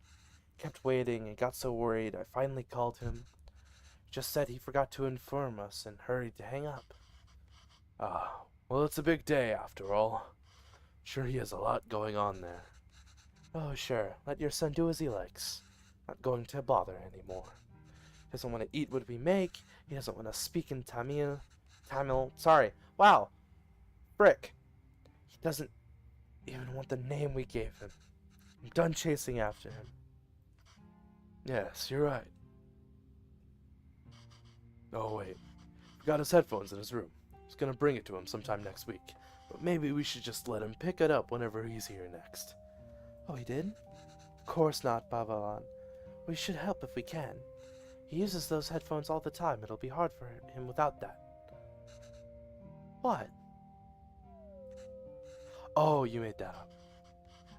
Kept waiting and got so worried I finally called him. Just said he forgot to inform us and hurried to hang up. Ah, well, it's a big day after all. Sure, he has a lot going on there. Oh, sure. Let your son do as he likes. Not going to bother anymore. He doesn't want to eat what we make. He doesn't want to speak in Tamil. Sorry. Wow. Frick. He doesn't even want the name we gave him. I'm done chasing after him. Yes, you're right. Oh, wait. Forgot his headphones in his room. I was gonna bring it to him sometime next week. But maybe we should just let him pick it up whenever he's here next. Oh, he did? Of course not, Bavalan. We should help if we can. He uses those headphones all the time. It'll be hard for him without that. What? Oh, you made that up.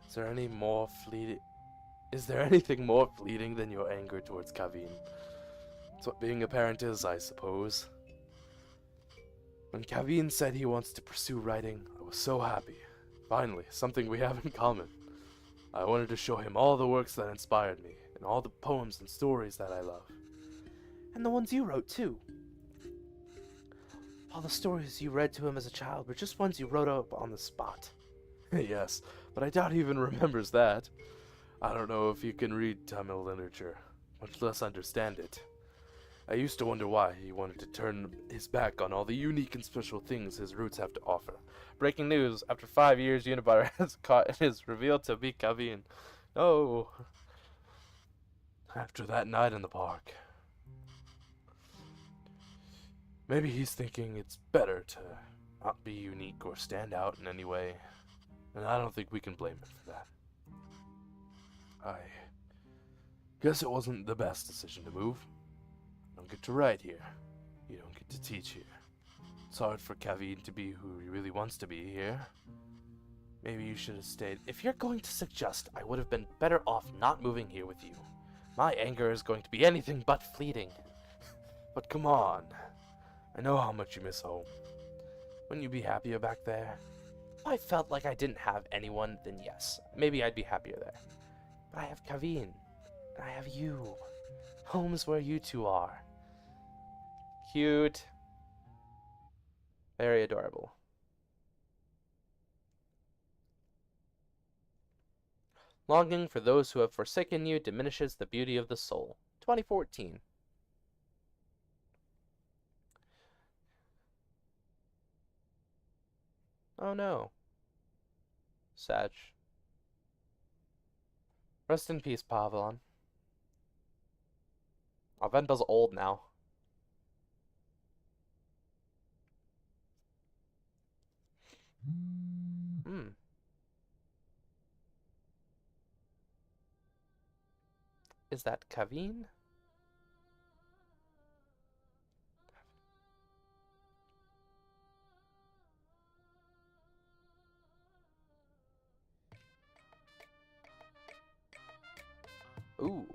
Is there any more fleeting... Is there anything more fleeting than your anger towards Kavin? That's what being a parent is, I suppose. When Kavin said he wants to pursue writing, I was so happy. Finally, something we have in common. I wanted to show him all the works that inspired me, and all the poems and stories that I love. And the ones you wrote, too. All the stories you read to him as a child were just ones you wrote up on the spot. Yes, but I doubt he even remembers that. I don't know if he can read Tamil literature, much less understand it. I used to wonder why he wanted to turn his back on all the unique and special things his roots have to offer. Breaking news, after 5 years, Unibar has caught and is revealed to be Kavin. No. After that night in the park. Maybe he's thinking it's better to not be unique or stand out in any way, and I don't think we can blame him for that. I guess it wasn't the best decision to move. You don't get to write here. You don't get to teach here. It's hard for Kavin to be who he really wants to be here. Maybe you should have stayed. If you're going to suggest, I would have been better off not moving here with you. My anger is going to be anything but fleeting. But come on. I know how much you miss home. Wouldn't you be happier back there? If I felt like I didn't have anyone, then yes. Maybe I'd be happier there. But I have Kavin. And I have you. Home's where you two are. Cute. Very adorable. Longing for those who have forsaken you diminishes the beauty of the soul. 2014. Oh no. Sag. Rest in peace, Pavlon. Oh, Venba's old now. Hmm. Is that Kaveen? Ooh.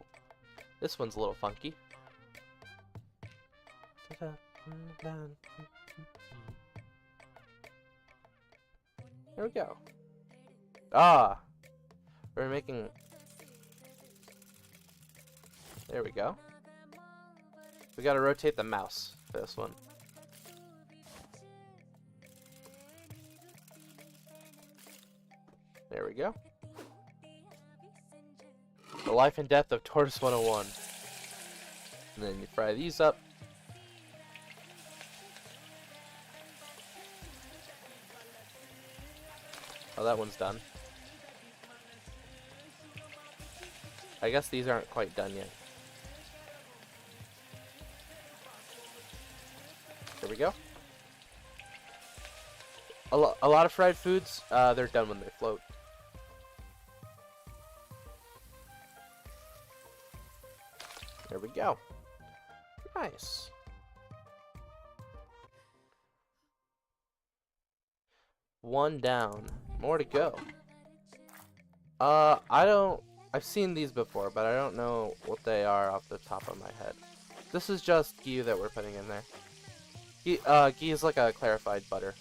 This one's a little funky. There we go. Ah! We're making... There we go. We gotta rotate the mouse for this one. There we go. The life and death of Tortoise 101. And then you fry these up. Oh, that one's done. I guess these aren't quite done yet. There we go. A lot of fried foods, they're done when they float. There we go. Nice. One down. More to go. I've seen these before, but I don't know what they are off the top of my head. This is just ghee that we're putting in there. Ghee is like a clarified butter.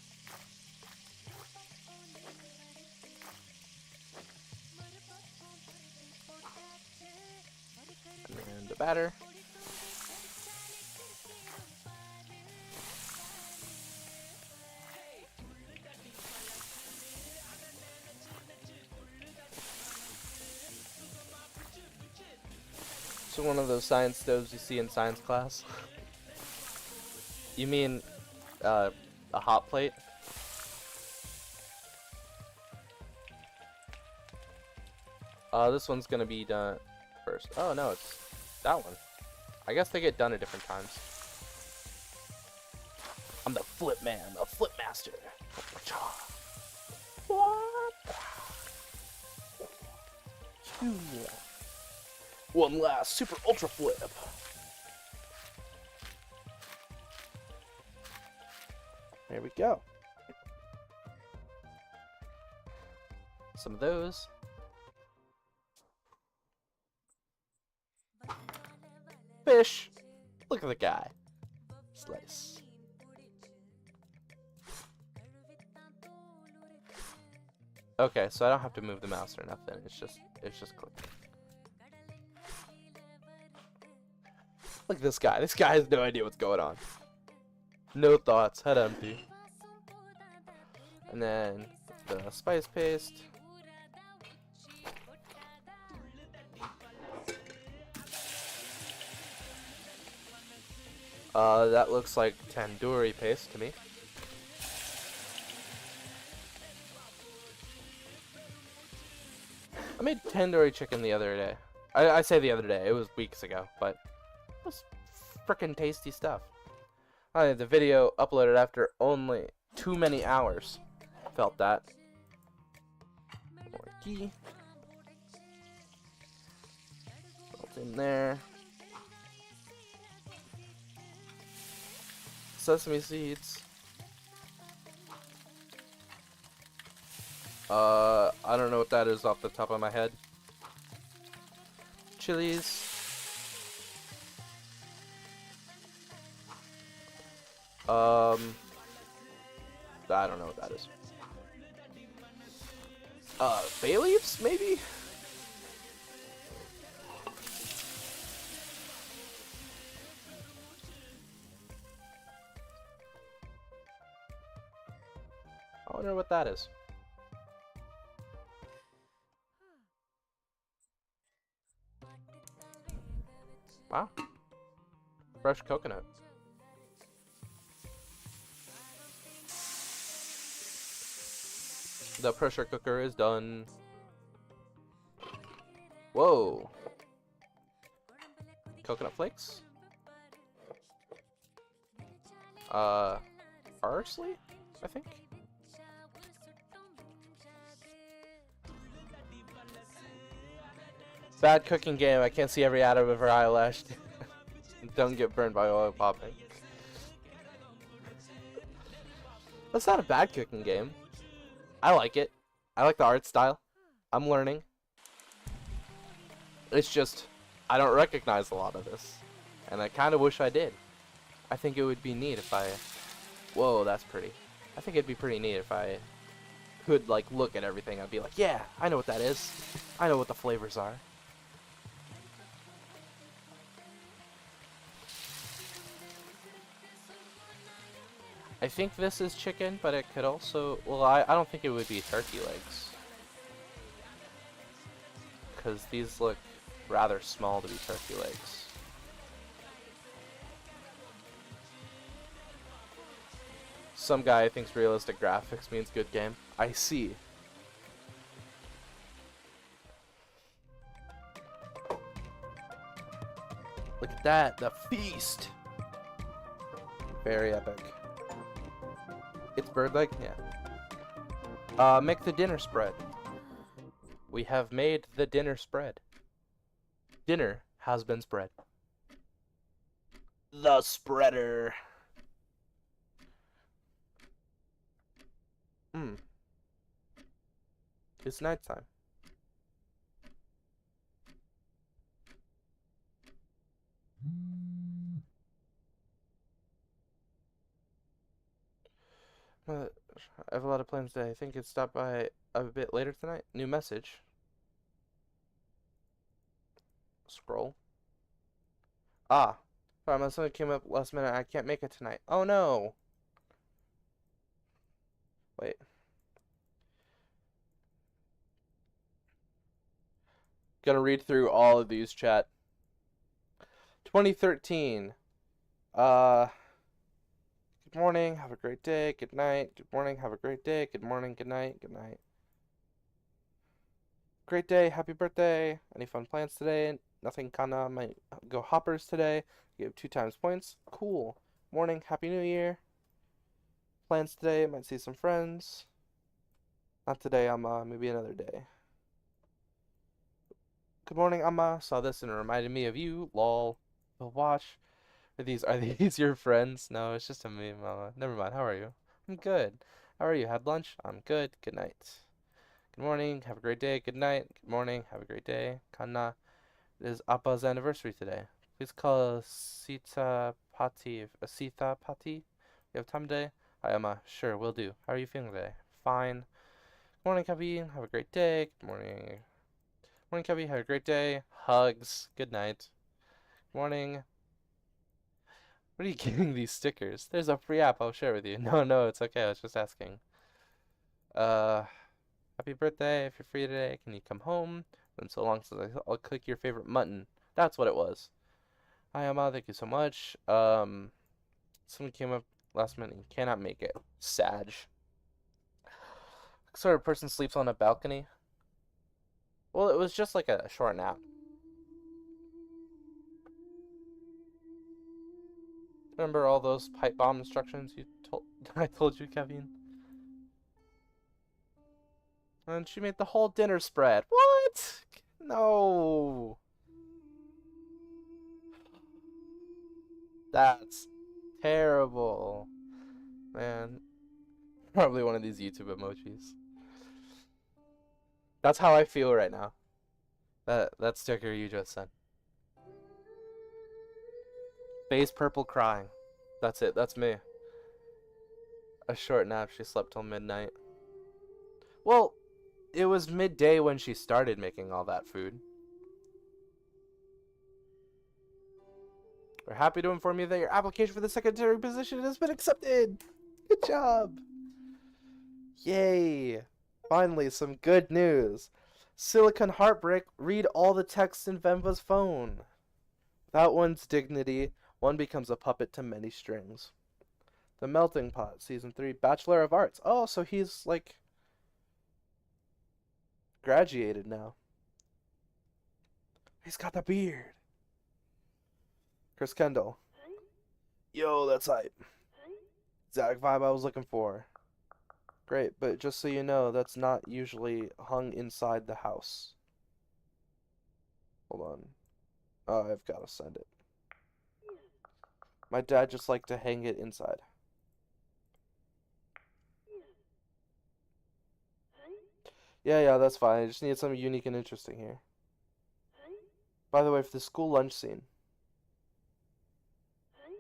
And the batter. So one of those science stoves you see in science class. You mean a hot plate? This one's gonna be done first. Oh no, it's that one. I guess they get done at different times. I'm the flip man, the flip master. What? One last super ultra flip. There we go. Some of those. Fish. Look at the guy. Slice. Okay, so I don't have to move the mouse or nothing. It's just clicking. Look at this guy. This guy has no idea what's going on. No thoughts. Head empty. And then the spice paste. That looks like tandoori paste to me. I made tandoori chicken the other day. I say the other day. It was weeks ago, but it was frickin' tasty stuff. The video uploaded after only too many hours. Felt that. More ghee. Melt in there. Sesame seeds. I don't know what that is off the top of my head. Chilies. I don't know what that is. Bay leaves, maybe? I wonder what that is. Wow. Fresh coconut. The pressure cooker is done. Whoa. Coconut flakes? Uh, parsley, I think. Bad cooking game. I can't see every atom of her eyelash. Don't get burned by oil popping. That's not a bad cooking game. I like it. I like the art style. I'm learning. It's just, I don't recognize a lot of this. And I kind of wish I did. I think it would be neat if I... Whoa, that's pretty. I think it'd be pretty neat if I could, like, look at everything. I'd be like, yeah, I know what that is. I know what the flavors are. I think this is chicken, but it could also... Well, I don't think it would be turkey legs. Because these look rather small to be turkey legs. Some guy thinks realistic graphics means good game. I see. Look at that, the feast! Very epic. It's bird leg? Yeah. Make the dinner spread. We have made the dinner spread. Dinner has been spread. The spreader. It's nighttime. I have a lot of plans today. I think it's stop by a bit later tonight. New message. Scroll. Ah. Sorry, my son came up last minute. I can't make it tonight. Oh no. Wait. Gonna read through all of these, chat. 2013. Good morning, have a great day, good night. Good morning, have a great day, good morning, good night, good night. Great day, happy birthday. Any fun plans today? Nothing, kinda. Might go hoppers today. You have 2 times points. Cool. Morning, happy new year. Plans today, might see some friends. Not today, maybe another day. Good morning, Amma. Saw this and it reminded me of you. Lol. We'll watch. Are these your friends? No, it's just a meme, Mama. Never mind. How are you? I'm good. How are you? Had lunch? I'm good. Good night. Good morning. Have a great day. Good night. Good morning. Have a great day. Kanna. It is Appa's anniversary today. Please call Sita Pati. Sita Pati. You have time today? Hi, Amma. Sure, will do. How are you feeling today? Fine. Good morning, Kabi. Have a great day. Good morning. Morning, Kabi. Have a great day. Hugs. Good night. Morning. What are you getting these stickers? There's a free app I'll share with you. No, it's okay. I was just asking. Happy birthday. If you're free today, can you come home? Been so long since I'll cook your favorite mutton. That's what it was. Hi, Emma. Thank you so much. Someone came up last minute and cannot make it. Sag. What sort of person sleeps on a balcony? Well, it was just like a short nap. Remember all those pipe bomb instructions I told you, Kevin? And she made the whole dinner spread. What? No. That's terrible. Man. Probably one of these YouTube emojis. That's how I feel right now. That sticker you just sent. Face purple crying. That's it. That's me. A short nap. She slept till midnight. Well, it was midday when she started making all that food. We're happy to inform you that your application for the secretary position has been accepted. Good job. Yay. Finally, some good news. Silicon Heartbreak, read all the text in Venba's phone. Without one's dignity, one becomes a puppet to many strings. The Melting Pot, Season 3, Bachelor of Arts. Oh, so he's, like, graduated now. He's got the beard. Chris Kendall. Yo, that's hype. Exact vibe I was looking for. Great, but just so you know, that's not usually hung inside the house. Hold on. Oh, I've got to send it. My dad just liked to hang it inside. Yeah, that's fine. I just need something unique and interesting here. By the way, for the school lunch scene, I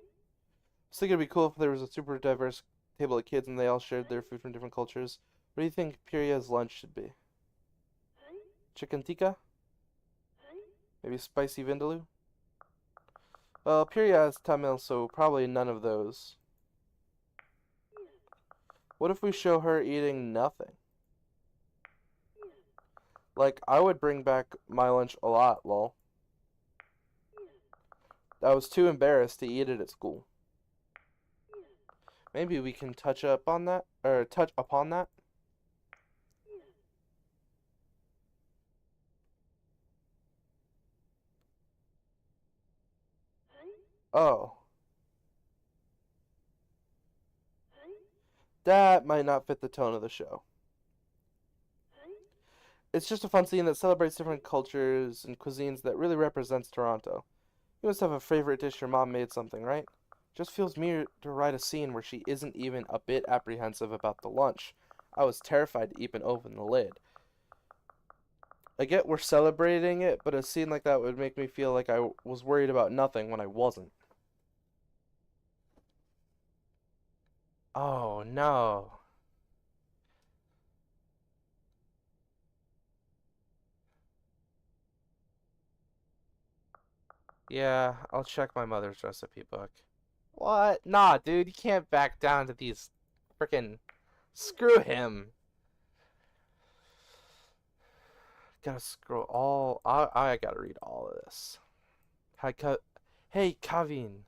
was thinking it'd be cool if there was a super diverse table of kids and they all shared their food from different cultures. What do you think Piria's lunch should be? Chicken tikka? Maybe spicy vindaloo? Well, Piria is Tamil, so probably none of those. What if we show her eating nothing? Like, I would bring back my lunch a lot, lol. I was too embarrassed to eat it at school. Maybe we can touch upon that. Oh, that might not fit the tone of the show. It's just a fun scene that celebrates different cultures and cuisines that really represents Toronto. You must have a favorite dish your mom made something, right? Just feels weird to write a scene where she isn't even a bit apprehensive about the lunch. I was terrified to even open the lid. I get we're celebrating it, but a scene like that would make me feel like I was worried about nothing when I wasn't. Oh no. Yeah, I'll check my mother's recipe book. What? Nah, dude, you can't back down to these frickin' screw him. Gotta scroll all. I gotta read all of this. Hi, hey, Kavin.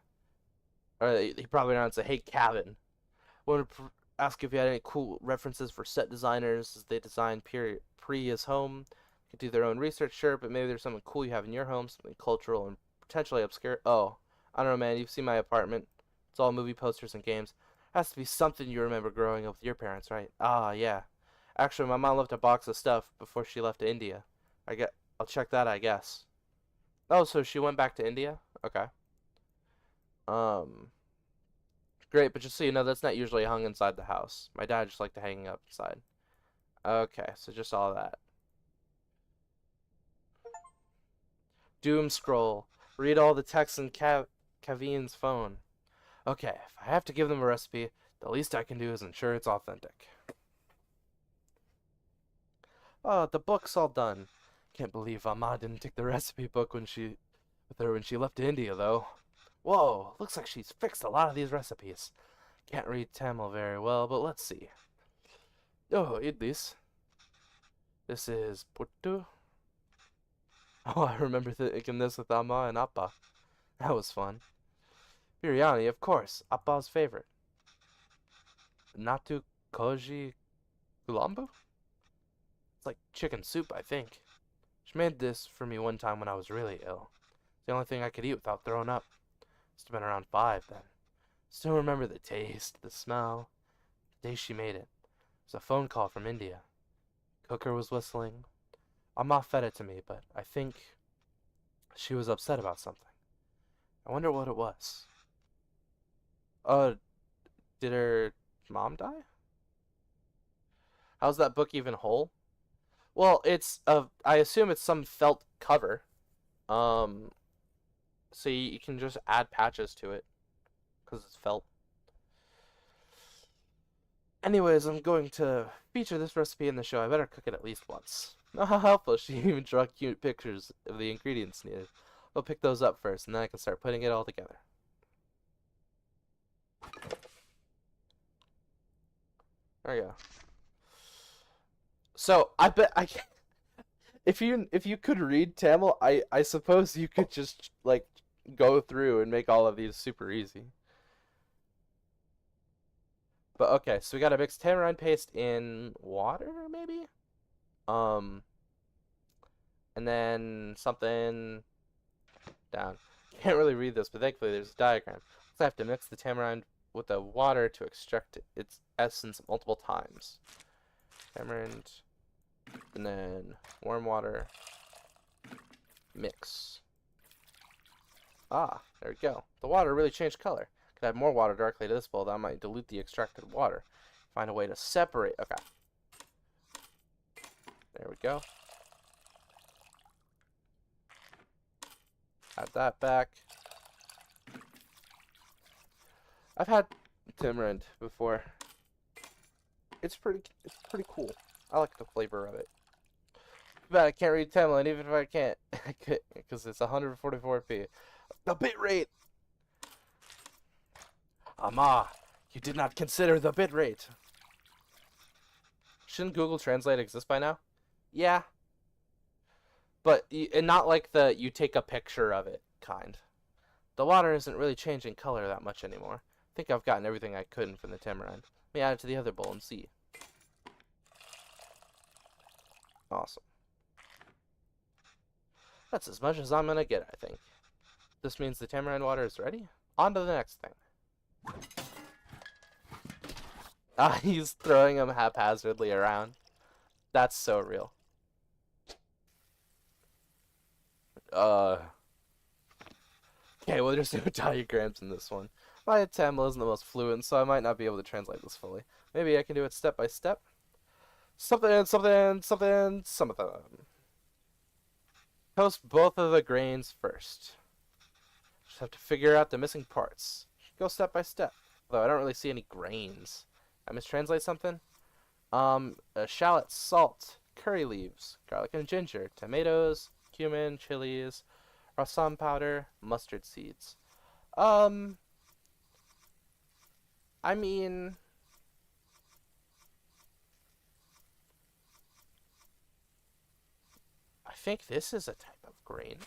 Or he probably announced it. Hey, Kevin. Wanted to ask if you had any cool references for set designers as they design Priya's home. Could do their own research, sure, but maybe there's something cool you have in your home, something cultural and potentially obscure. Oh, I don't know, man. You've seen my apartment. It's all movie posters and games. Has to be something you remember growing up with your parents, right? Ah, yeah. Actually, my mom left a box of stuff before she left to India. I'll check that, I guess. Oh, so she went back to India? Okay. Um, Great, but just so you know, that's not usually hung inside the house. My dad just liked to hang up inside. Okay, so just all that. Doom scroll. Read all the text in Kavin's phone. Okay, if I have to give them a recipe, the least I can do is ensure it's authentic. Oh, the book's all done. Can't believe Amma didn't take the recipe book with her when she left to India, though. Whoa, looks like she's fixed a lot of these recipes. Can't read Tamil very well, but let's see. Oh, idlis. This is puttu. Oh, I remember thinking this with Amma and Appa. That was fun. Biryani, of course, Appa's favorite. Natu koji gulambu? It's like chicken soup, I think. She made this for me one time when I was really ill. It's the only thing I could eat without throwing up. Must have been around 5 then. Still remember the taste, the smell, the day she made it. It was a phone call from India. Cooker was whistling. Amma fed it to me, but I think she was upset about something. I wonder what it was. Uh, did her mom die? How's that book even whole? Well, I assume it's some felt cover. Um, so you can just add patches to it because it's felt. Anyways, I'm going to feature this recipe in the show. I better cook it at least once. Oh, how helpful. She even drew cute pictures of the ingredients needed. I'll pick those up first, and then I can start putting it all together. There you go. So I bet I can, if you could read Tamil, I suppose you could just like go through and make all of these super easy. But okay, so we gotta mix tamarind paste in water, maybe? Um, and then something down. Can't really read this, but thankfully there's a diagram. So I have to mix the tamarind with the water to extract its essence multiple times. Tamarind, and then warm water, mix. Ah, there we go. The water really changed color. Could add more water directly to this bowl. That might dilute the extracted water. Find a way to separate. Okay. There we go. Add that back. I've had tamarind before. It's pretty cool. I like the flavor of it. But I can't read tamarind even if I can't. Because it's 144p. The bitrate! Ama, you did not consider the bitrate. Shouldn't Google Translate exist by now? Yeah. But and not like the you take a picture of it kind. The water isn't really changing color that much anymore. I think I've gotten everything I could from the tamarind. Let me add it to the other bowl and see. Awesome. That's as much as I'm gonna get, I think. This means the tamarind water is ready. On to the next thing. Ah, he's throwing them haphazardly around. That's so real. Okay, well, there's no diagrams in this one. My Tamil isn't the most fluent, so I might not be able to translate this fully. Maybe I can do it step by step. Something. Toast both of the grains first. Just have to figure out the missing parts. Go step by step. Though I don't really see any grains. I mistranslate something? Shallot, salt, curry leaves, garlic and ginger, tomatoes, cumin, chilies, rasam powder, mustard seeds. I mean, I think this is a type of grain.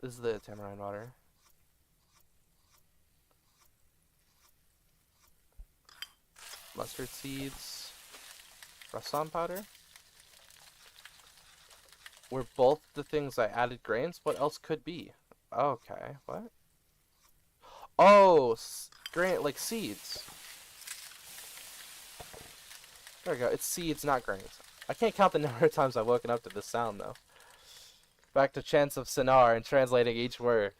This is the tamarind water. Mustard seeds, rasam powder. Were both the things I added grains? What else could be? Okay, what? Oh, grain, like seeds. There we go. It's seeds, not grains. I can't count the number of times I've woken up to this sound, though. Back to Chants of Sinar and translating each word.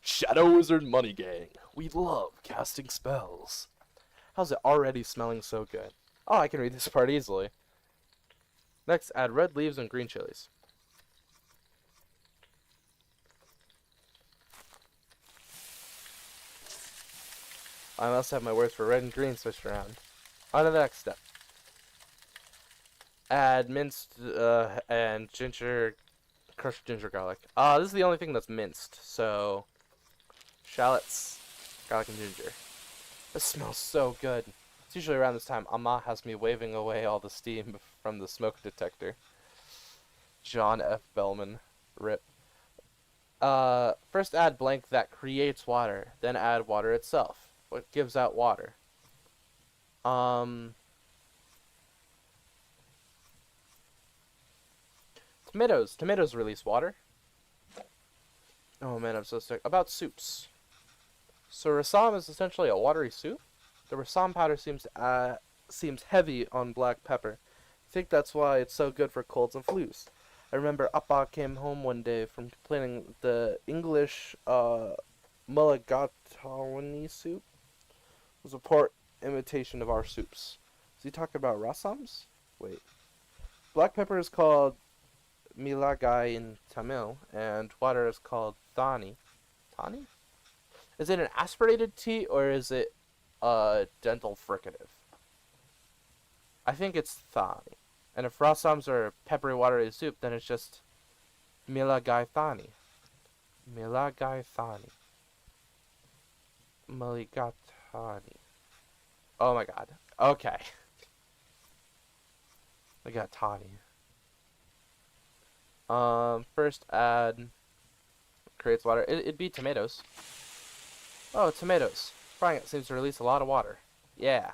Shadow Wizard Money Gang. We love casting spells. How's it already smelling so good? Oh, I can read this part easily. Next, add red leaves and green chilies. I must have my words for red and green switched around. On to the next step. Add minced and ginger, crushed ginger garlic. This is the only thing that's minced, so shallots, garlic and ginger. This smells so good. It's usually around this time Amma has me waving away all the steam from the smoke detector. John F. Bellman. RIP. First add blank that creates water, then add water itself. What gives out water? Tomatoes. Tomatoes release water. Oh man, I'm so sick. About soups. So rasam is essentially a watery soup. The rasam powder seems heavy on black pepper. I think that's why it's so good for colds and flus. I remember Appa came home one day from complaining the English mulligatawny soup was a poor imitation of our soups. Is he talking about rasams? Wait. Black pepper is called milagai in Tamil, and water is called thani. Thani? Is it an aspirated T, or is it a dental fricative? I think it's thani. And if rasams are peppery watery soup, then it's just milagai thani. Milagai thani. Mulligatawny. Oh my god. Okay. Mulligatawny. First add creates water. It'd be tomatoes. Oh, tomatoes. Frying it seems to release a lot of water. Yeah.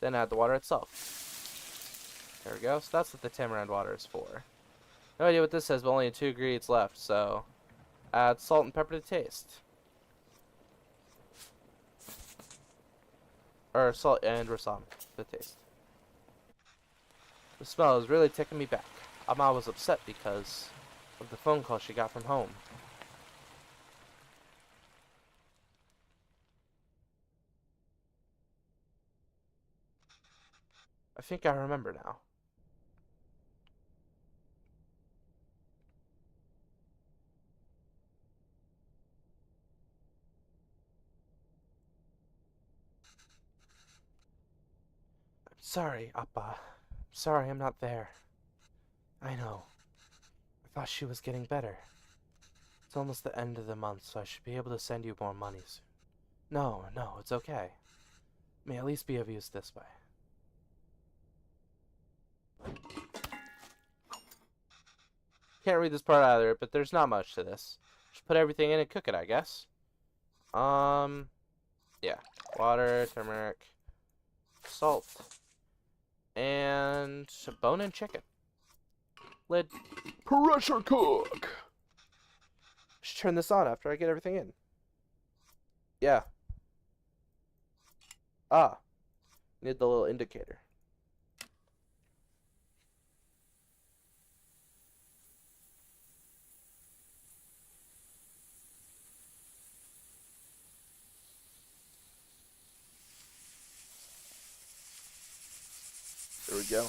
Then add the water itself. There we go. So that's what the tamarind water is for. No idea what this says, but only 2 ingredients left, so add salt and pepper to taste. or salt and rasam, the taste. The smell is really taking me back. Amma was upset because of the phone call she got from home. I think I remember now. I'm sorry, Appa. Sorry I'm not there. I know. I thought she was getting better. It's almost the end of the month, so I should be able to send you more money soon. No, no, it's okay. May at least be of use this way. Can't read this part either, but there's not much to this. Just put everything in and cook it, I guess. Yeah. Water, turmeric, salt, and bone-in chicken. Lid. Pressure cook! Should turn this on after I get everything in. Yeah. Ah. Need the little indicator. There we go.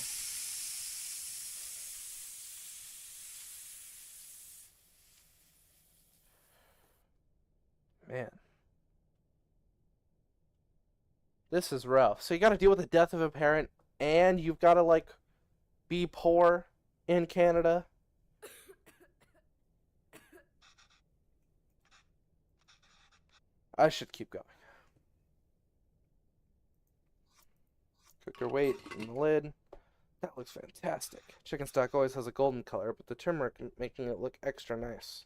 Man. This is rough. So you gotta deal with the death of a parent, and you've gotta, like, be poor in Canada. I should keep going. Cook your weight in the lid. That looks fantastic. Chicken stock always has a golden color, but the turmeric making it look extra nice.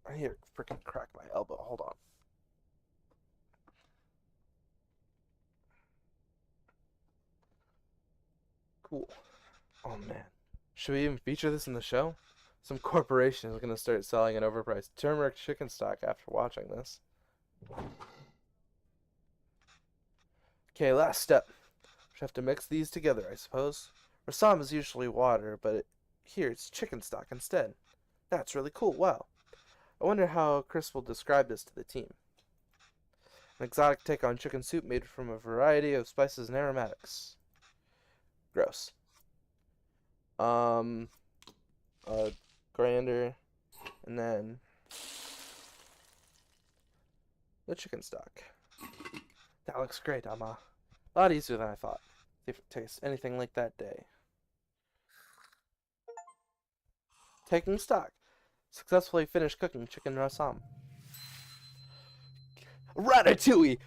I need to freaking crack my elbow. Hold on. Cool. Oh man. Should we even feature this in the show? Some corporation is going to start selling an overpriced turmeric chicken stock after watching this. Okay, last step. We have to mix these together, I suppose. Rasam is usually water, but here it's chicken stock instead. That's really cool. Wow. I wonder how Chris will describe this to the team. An exotic take on chicken soup made from a variety of spices and aromatics. Gross. A grinder, and then the chicken stock. That looks great, Amma. A lot easier than I thought. See if it tastes anything like that day. Taking stock. Successfully finished cooking chicken rasam. Ratatouille!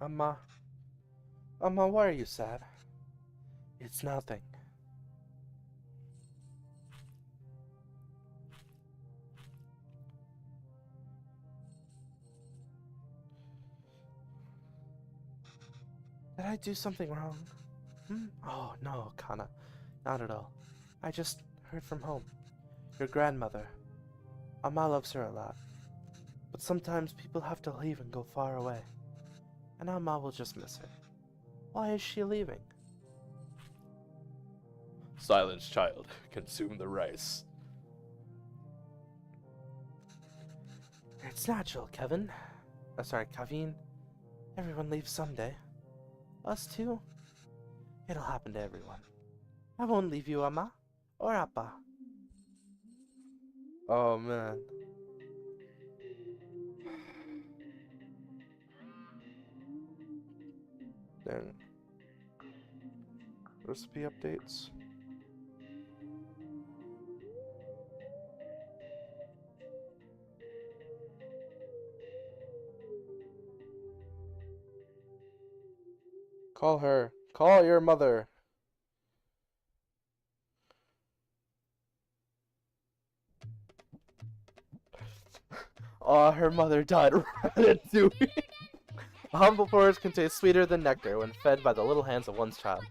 Amma. Amma, why are you sad? It's nothing. Did I do something wrong? Oh, no, Kana. Not at all. I just heard from home. Your grandmother. Amma loves her a lot. But sometimes people have to leave and go far away. And Amma will just miss her. Why is she leaving? Silence, child. Consume the rice. It's natural, Kevin. Sorry, Kavin. Everyone leaves someday. Us too? It'll happen to everyone. I won't leave you, Amma. Or Appa. Oh, man. Then recipe updates. Call her. Call your mother. Aw, her mother died. Ratatouille. A humble forest can taste sweeter than nectar when fed by the little hands of one's child.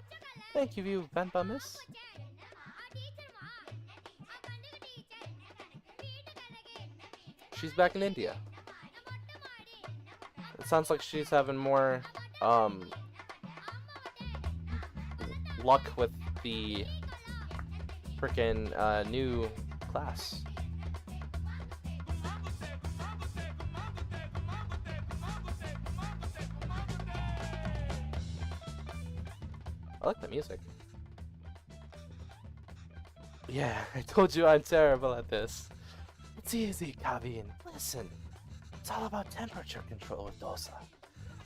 Thank you, Venba, miss. she's back in India. It sounds like she's having more luck with the frickin' new class. I like the music. Yeah, I told you I'm terrible at this. It's easy, Kavin. Listen. It's all about temperature control with dosa.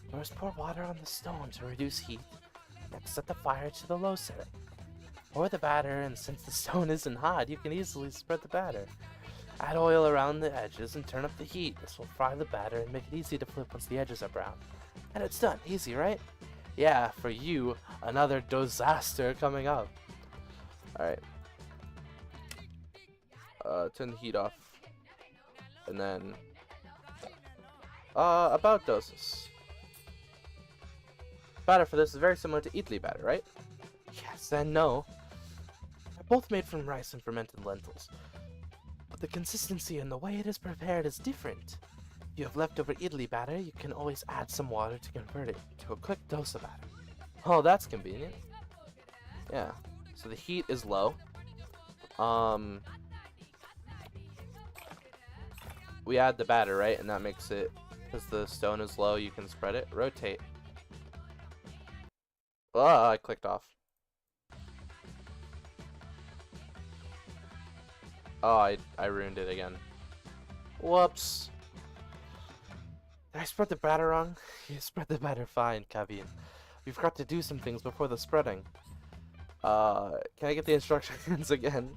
First, pour water on the stone to reduce heat. Next, set the fire to the low setting. Pour the batter, and since the stone isn't hot, you can easily spread the batter. Add oil around the edges and turn up the heat. This will fry the batter and make it easy to flip once the edges are brown. And it's done. Easy, right? Yeah, for you, another disaster coming up. Alright. Turn the heat off. And then... about doses. Batter for this is very similar to idli batter, right? Yes and no. They're both made from rice and fermented lentils. But the consistency and the way it is prepared is different. If you have leftover idli batter, you can always add some water to convert it to a quick dosa batter. Oh, that's convenient. Yeah. So the heat is low. We add the batter, right? And that makes it, because the stone is low, you can spread it. Rotate. Oh, I clicked off. Oh, I ruined it again. Whoops. Did I spread the batter wrong? You spread the batter fine, Kavin. We forgot to do some things before the spreading. Can I get the instructions again?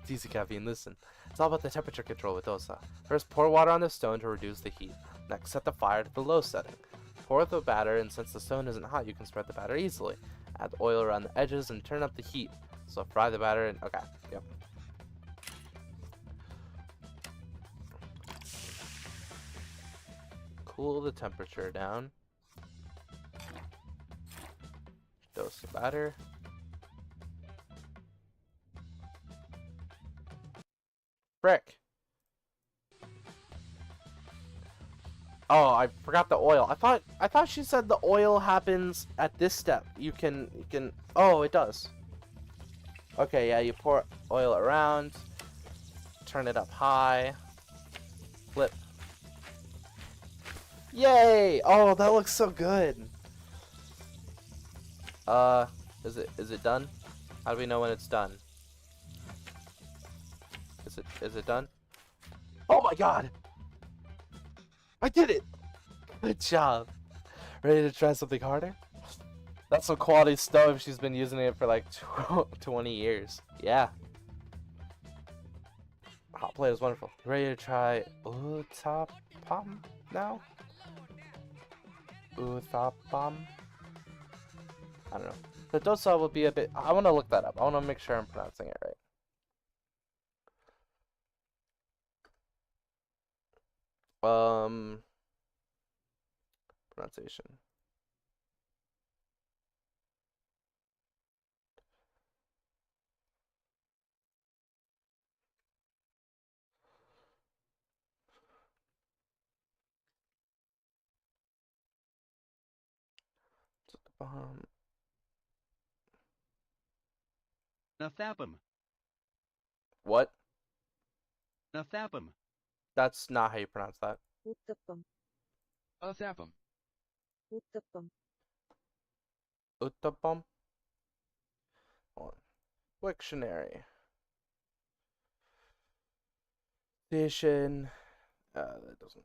It's easy, Kavin, listen. It's all about the temperature control with dosa. First, pour water on the stone to reduce the heat. Next, set the fire to the low setting. Pour the batter, and since the stone isn't hot, you can spread the batter easily. Add oil around the edges and turn up the heat. So fry the batter and... okay, yep. Cool the temperature down. Dose the batter. Frick. Oh, I forgot the oil. I thought she said the oil happens at this step. You can oh, it does. Okay, yeah, you pour oil around, turn it up high, flip. Yay! Oh, that looks so good. Is it done? How do we know when it's done? Is it done? Oh my god! I did it! Good job. Ready to try something harder? That's some quality stuff. She's been using it for like 20 years. Yeah. Hot plate is wonderful. Ready to try Uthapam now? Uthapam? I don't know. The dosa will be a bit... I want to look that up. I want to make sure I'm pronouncing it right. Pronunciation. Nathapum. What? Nathapum. That's not how you pronounce that. Uttapam. Athapum. Uttapam. Uttapam? Hold on. Dictionary. Station. That doesn't.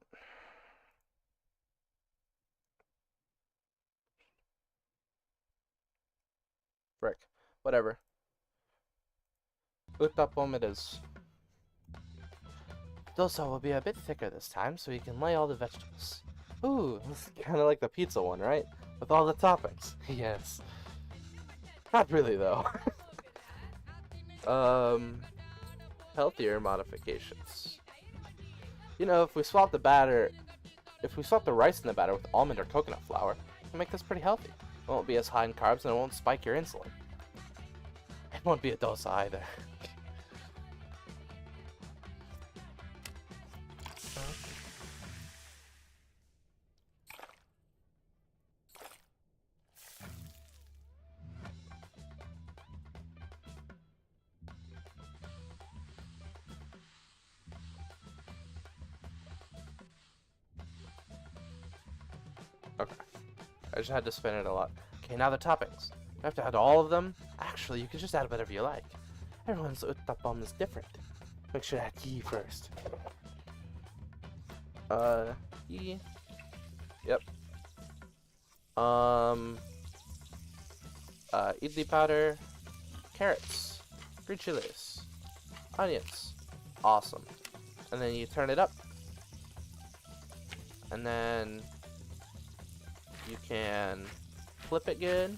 Frick. Whatever. Uttapam it is. Dosa will be a bit thicker this time, so you can lay all the vegetables. Ooh, kind of like the pizza one, right? With all the toppings. Yes. Not really, though. Healthier modifications. You know, if we swap the rice in the batter with almond or coconut flour, we can make this pretty healthy. It won't be as high in carbs and it won't spike your insulin. It won't be a dosa either. Okay. I just had to spin it a lot. Okay, now the toppings. You have to add all of them? Actually, you can just add whatever you like. Everyone's uttapam is different. Make sure to add ghee first. Ghee. Yep. Idli powder. Carrots. Green chilies. Onions. Awesome. And then you turn it up. And then you can flip it good.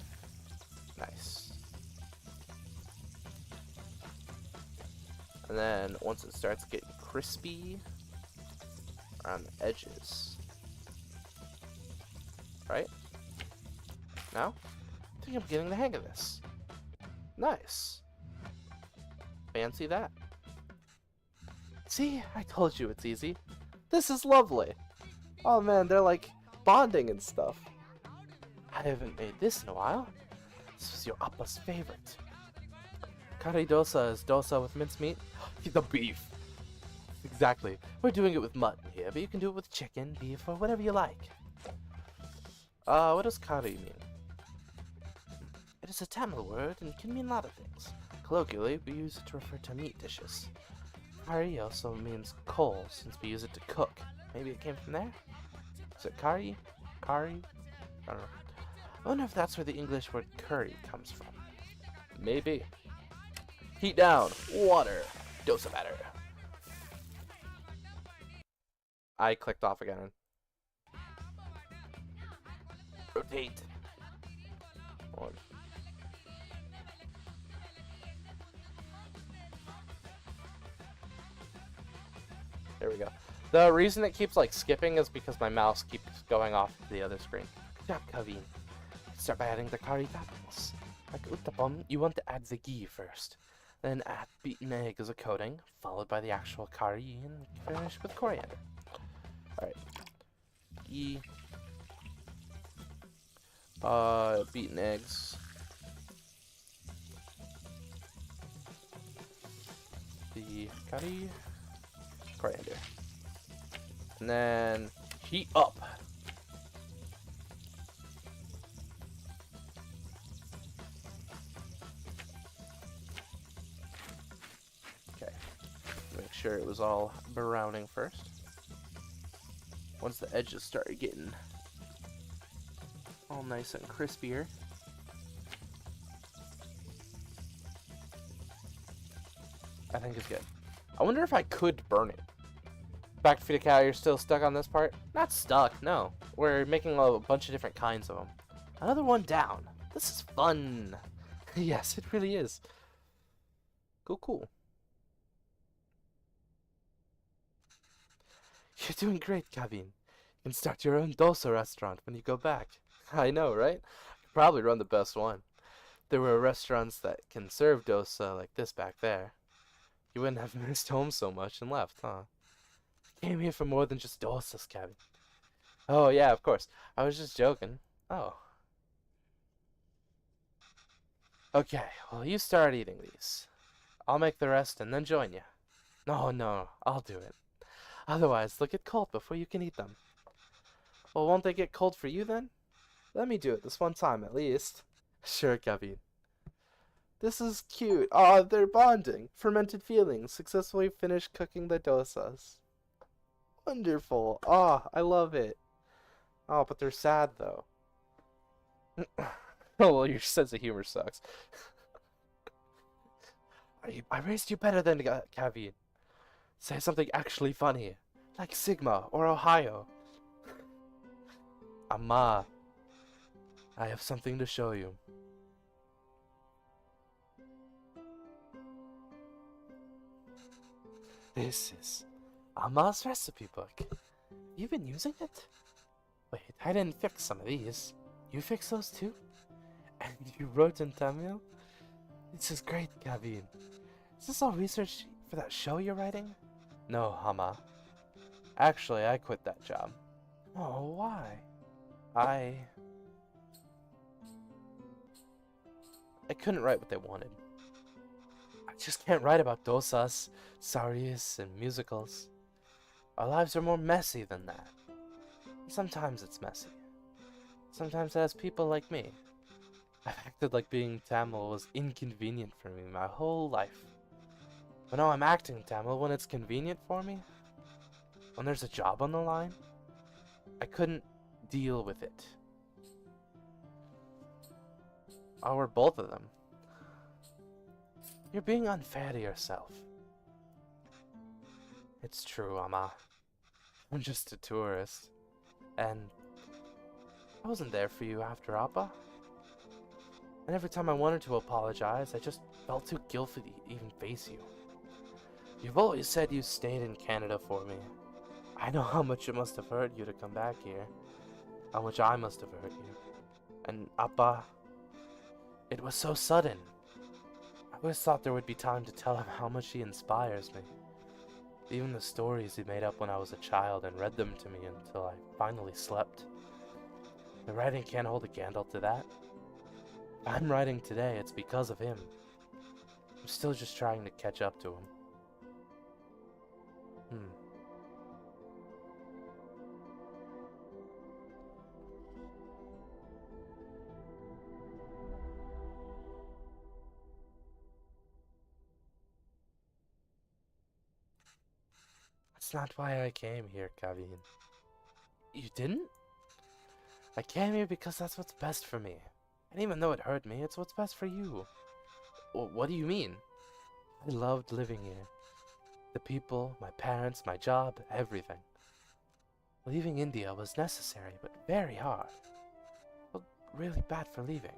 Nice. And then once it starts getting crispy around the edges. Right? Now? I think I'm getting the hang of this. Nice. Fancy that. See? I told you it's easy. This is lovely. Oh man, they're like bonding and stuff. I haven't made this in a while. This was your Appa's favorite. Kari dosa is dosa with mincemeat. The beef. Exactly. We're doing it with mutton here, but you can do it with chicken, beef, or whatever you like. What does kari mean? It is a Tamil word and can mean a lot of things. Colloquially, we use it to refer to meat dishes. Kari also means coal, since we use it to cook. Maybe it came from there? Is it kari? Kari? I don't know. I wonder if that's where the English word curry comes from. Maybe. Heat down. Water. Dosa batter. I clicked off again. Rotate. On. There we go. The reason it keeps like skipping is because my mouse keeps going off to the other screen. Good job, Kavin. Start by adding the curry toppings. Like uttapam, you want to add the ghee first. Then add beaten egg as a coating, followed by the actual curry, and finish with coriander. Alright. Ghee. Beaten eggs. The curry. Coriander. And then heat up. Okay. Make sure it was all browning first. Once the edges started getting all nice and crispier. I think it's good. I wonder if I could burn it. Back to Feed a Cow, you're still stuck on this part? Not stuck, no. We're making a bunch of different kinds of them. Another one down. This is fun. Yes, it really is. Cool, cool. You're doing great, Kavin. You can start your own dosa restaurant when you go back. I know, right? I could probably run the best one. There were restaurants that can serve dosa like this back there. You wouldn't have missed home so much and left, huh? Came here for more than just dosas, Kevin. Oh, yeah, of course. I was just joking. Oh. Okay, well, you start eating these. I'll make the rest and then join you. No, I'll do it. Otherwise, they'll get cold before you can eat them. Well, won't they get cold for you then? Let me do it this one time, at least. Sure, Kevin. This is cute. Aw, they're bonding. Fermented feelings. Successfully finished cooking the dosas. Wonderful. Ah, I love it. Oh, but they're sad, though. Oh, well, your sense of humor sucks. I raised you better than Kavin. Say something actually funny. Like Sigma or Ohio. Amma, I have something to show you. This is Amma's recipe book. You've been using it? Wait, I didn't fix some of these. You fixed those too? And you wrote in Tamil? This is great, Kavin. Is this all research for that show you're writing? No, Amma. Actually, I quit that job. Oh, why? I couldn't write what they wanted. I just can't write about dosas, saris, and musicals. Our lives are more messy than that. Sometimes it's messy. Sometimes it has people like me. I've acted like being Tamil was inconvenient for me my whole life. But now I'm acting Tamil when it's convenient for me. When there's a job on the line, I couldn't deal with it. Or both of them. You're being unfair to yourself. It's true, Amma. I'm just a tourist. And I wasn't there for you after Appa. And every time I wanted to apologize, I just felt too guilty to even face you. You've always said you stayed in Canada for me. I know how much it must have hurt you to come back here. How much I must have hurt you. And Appa, it was so sudden. I always thought there would be time to tell him how much he inspires me. Even the stories he made up when I was a child and read them to me until I finally slept. The writing can't hold a candle to that. If I'm writing today, it's because of him. I'm still just trying to catch up to him. That's not why I came here, Kavin. You didn't? I came here because that's what's best for me. And even though it hurt me, it's what's best for you. What do you mean? I loved living here. The people, my parents, my job, everything. Leaving India was necessary, but very hard. Well, really bad for leaving.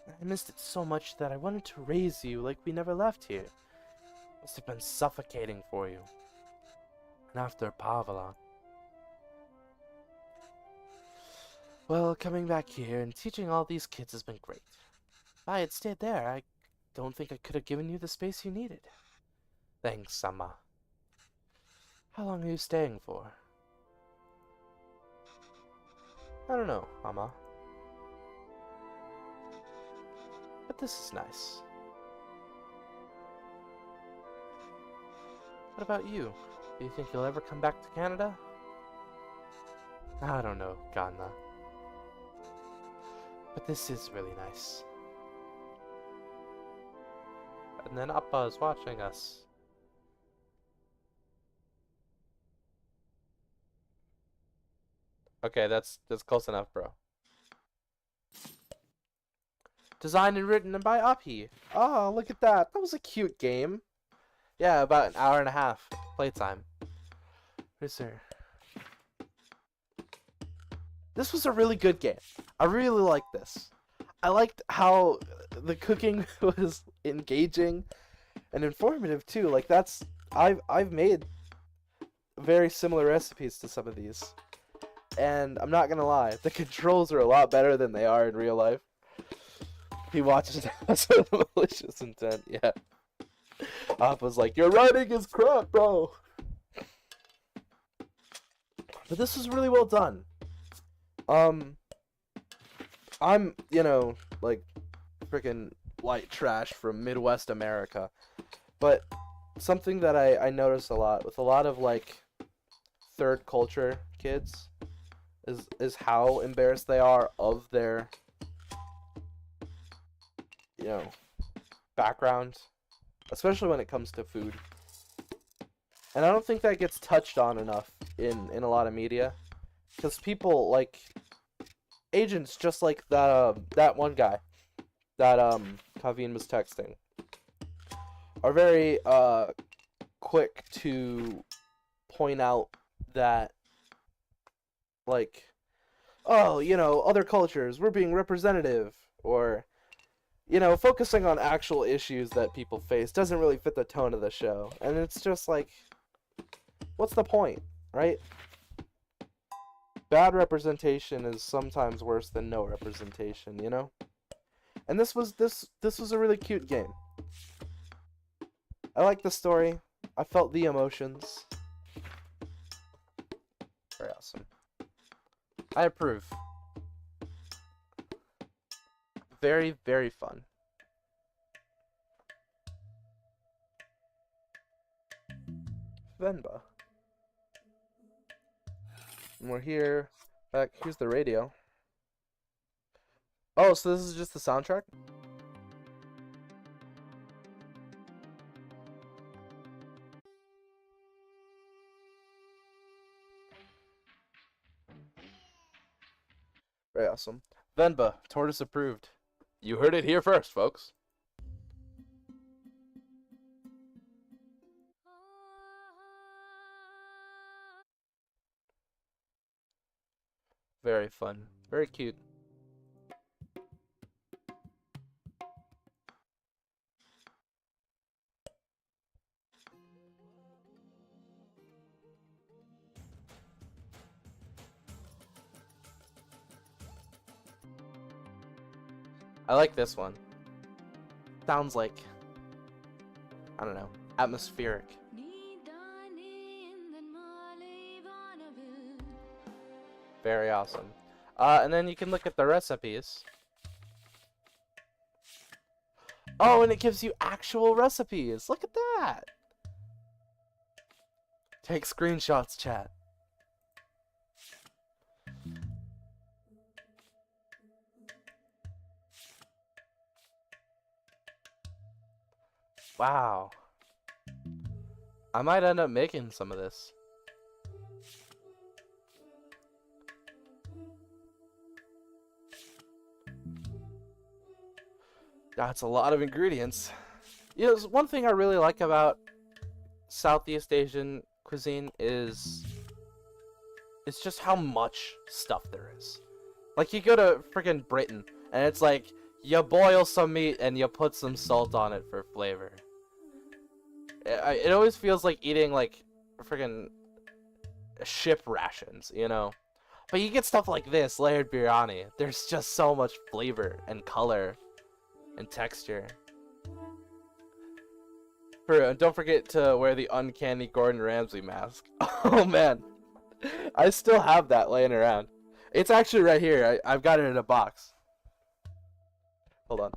I missed it so much that I wanted to raise you like we never left here. Must have been suffocating for you. And after Pavala. Well, coming back here and teaching all these kids has been great. If I had stayed there, I don't think I could have given you the space you needed. Thanks, Amma. How long are you staying for? I don't know, Amma. But this is nice. What about you? Do you think you'll ever come back to Canada? I don't know, Ganna. But this is really nice. And then Appa is watching us. Okay, that's close enough, bro. Designed and written by Api. Oh, look at that. That was a cute game. Yeah, about an hour and a half playtime. Where's there? This was a really good game. I really liked this. I liked how the cooking was engaging and informative too. Like I've made very similar recipes to some of these. And I'm not gonna lie, the controls are a lot better than they are in real life. He watches us with malicious intent, yeah. Appa's like, your writing is crap, bro. But this was really well done. I'm, like, freaking white trash from Midwest America. But something that I notice a lot with a lot of, like, third culture kids is how embarrassed they are of their, background. Especially when it comes to food. And I don't think that gets touched on enough in a lot of media. Because people, like, agents just like that one guy that Kavin was texting are very quick to point out that, like, oh, other cultures, we're being representative, or, focusing on actual issues that people face doesn't really fit the tone of the show. And it's just like, what's the point, right? Bad representation is sometimes worse than no representation, And this was a really cute game. I liked the story. I felt the emotions. awesome. I approve. Very, very fun. Venba. And we're here. Back. Here's the radio. Oh, so this is just the soundtrack? Very awesome. Venba, tortoise approved. You heard it here first, folks. Very fun. Very cute. I like this one. Sounds like, I don't know, atmospheric. Very awesome. And then you can look at the recipes. Oh, and it gives you actual recipes. Look at that. Take screenshots, chat. Wow. I might end up making some of this. That's a lot of ingredients. You know, one thing I really like about Southeast Asian cuisine is it's just how much stuff there is. Like, you go to freaking Britain, and it's like, you boil some meat and you put some salt on it for flavor. It always feels like eating, like, freaking ship rations, you know? But you get stuff like this, layered biryani. There's just so much flavor and color and texture. And don't forget to wear the uncanny Gordon Ramsay mask. Oh man, I still have that laying around. It's actually right here. I've got it in a box. Hold on.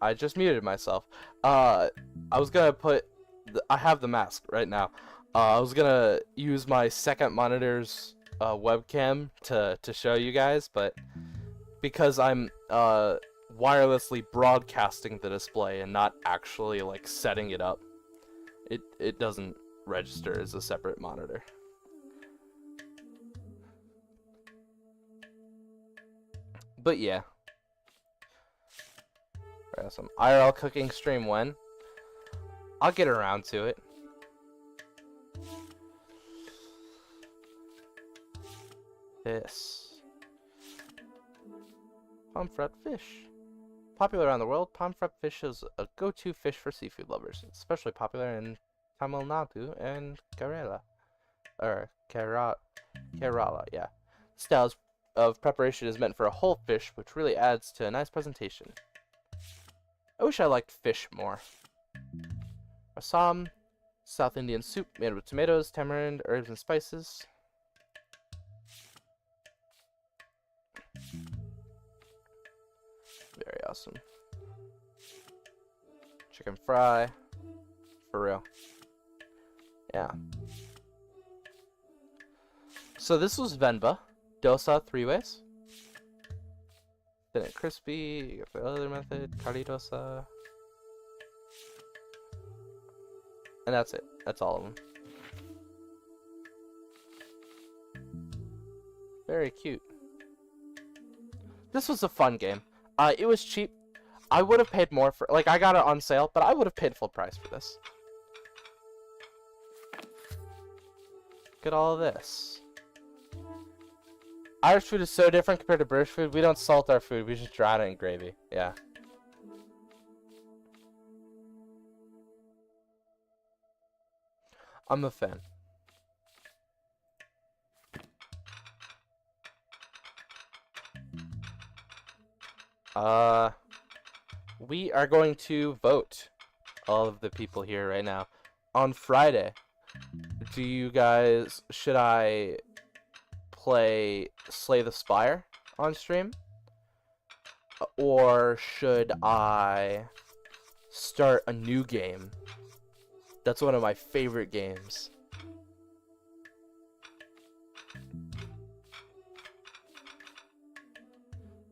I just muted myself. I was gonna put. I have the mask right now. I was gonna use my second monitor's webcam to show you guys, but because I'm wirelessly broadcasting the display and not actually like setting it up, it doesn't register as a separate monitor. But yeah. Some IRL cooking stream when? I'll get around to it. This. Pomfret fish. Popular around the world, pomfret fish is a go-to fish for seafood lovers. It's especially popular in Tamil Nadu and Kerala. Or Kerala, yeah. Styles of preparation is meant for a whole fish, which really adds to a nice presentation. I wish I liked fish more. Rasam, South Indian soup made with tomatoes, tamarind, herbs, and spices. Very awesome. Chicken fry. For real. Yeah. So this was Venba. Dosa 3 ways. Then it crispy. You got the other method. Curry dosa. And that's it. That's all of them. Very cute. This was a fun game. It was cheap. I would have paid more for, like, I got it on sale, but I would have paid full price for this. Look at all of this. Irish food is so different compared to British food. We don't salt our food. We just drown it in gravy. Yeah. I'm a fan. We are going to vote, all of the people here right now, on Friday. Do you guys, should I play Slay the Spire on stream? Or should I start a new game? That's one of my favorite games.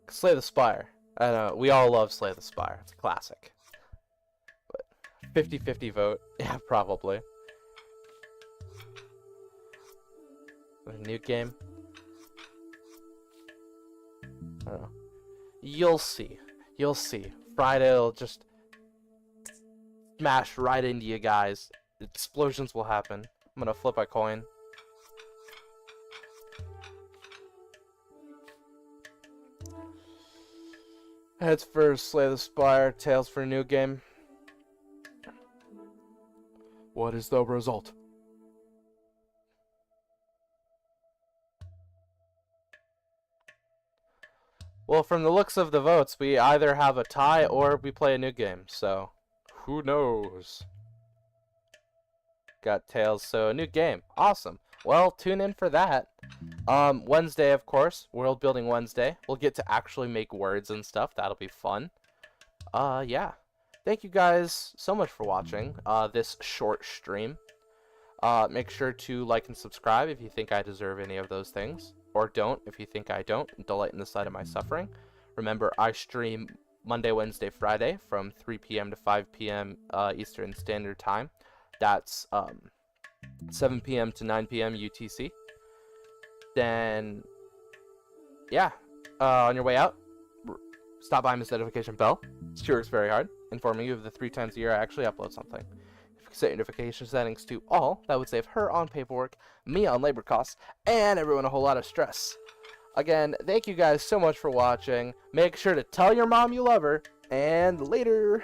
Slay the Spire. I know, we all love Slay the Spire. It's a classic. But 50-50 vote. Yeah, probably. A new game? I don't know. You'll see. You'll see. Friday will just smash right into you guys. Explosions will happen. I'm gonna flip a coin. Heads for Slay the Spire, tails for a new game. What is the result? Well, from the looks of the votes, we either have a tie or we play a new game, so who knows? Got tails, so a new game. Awesome. Well, tune in for that. Wednesday, of course, World Building Wednesday. We'll get to actually make words and stuff. That'll be fun. Yeah. Thank you guys so much for watching this short stream. Make sure to like and subscribe if you think I deserve any of those things. Or don't if you think I don't. Delight in the sight of my suffering. Remember, I stream Monday, Wednesday, Friday from 3 p.m. to 5 p.m. Eastern Standard Time. That's 7 p.m. to 9 p.m. UTC. Then, yeah, on your way out, stop by Miss Notification Bell. She works very hard, informing you of the 3 times a year I actually upload something. If you could set your notification settings to all, that would save her on paperwork, me on labor costs, and everyone a whole lot of stress. Again, thank you guys so much for watching. Make sure to tell your mom you love her, and later.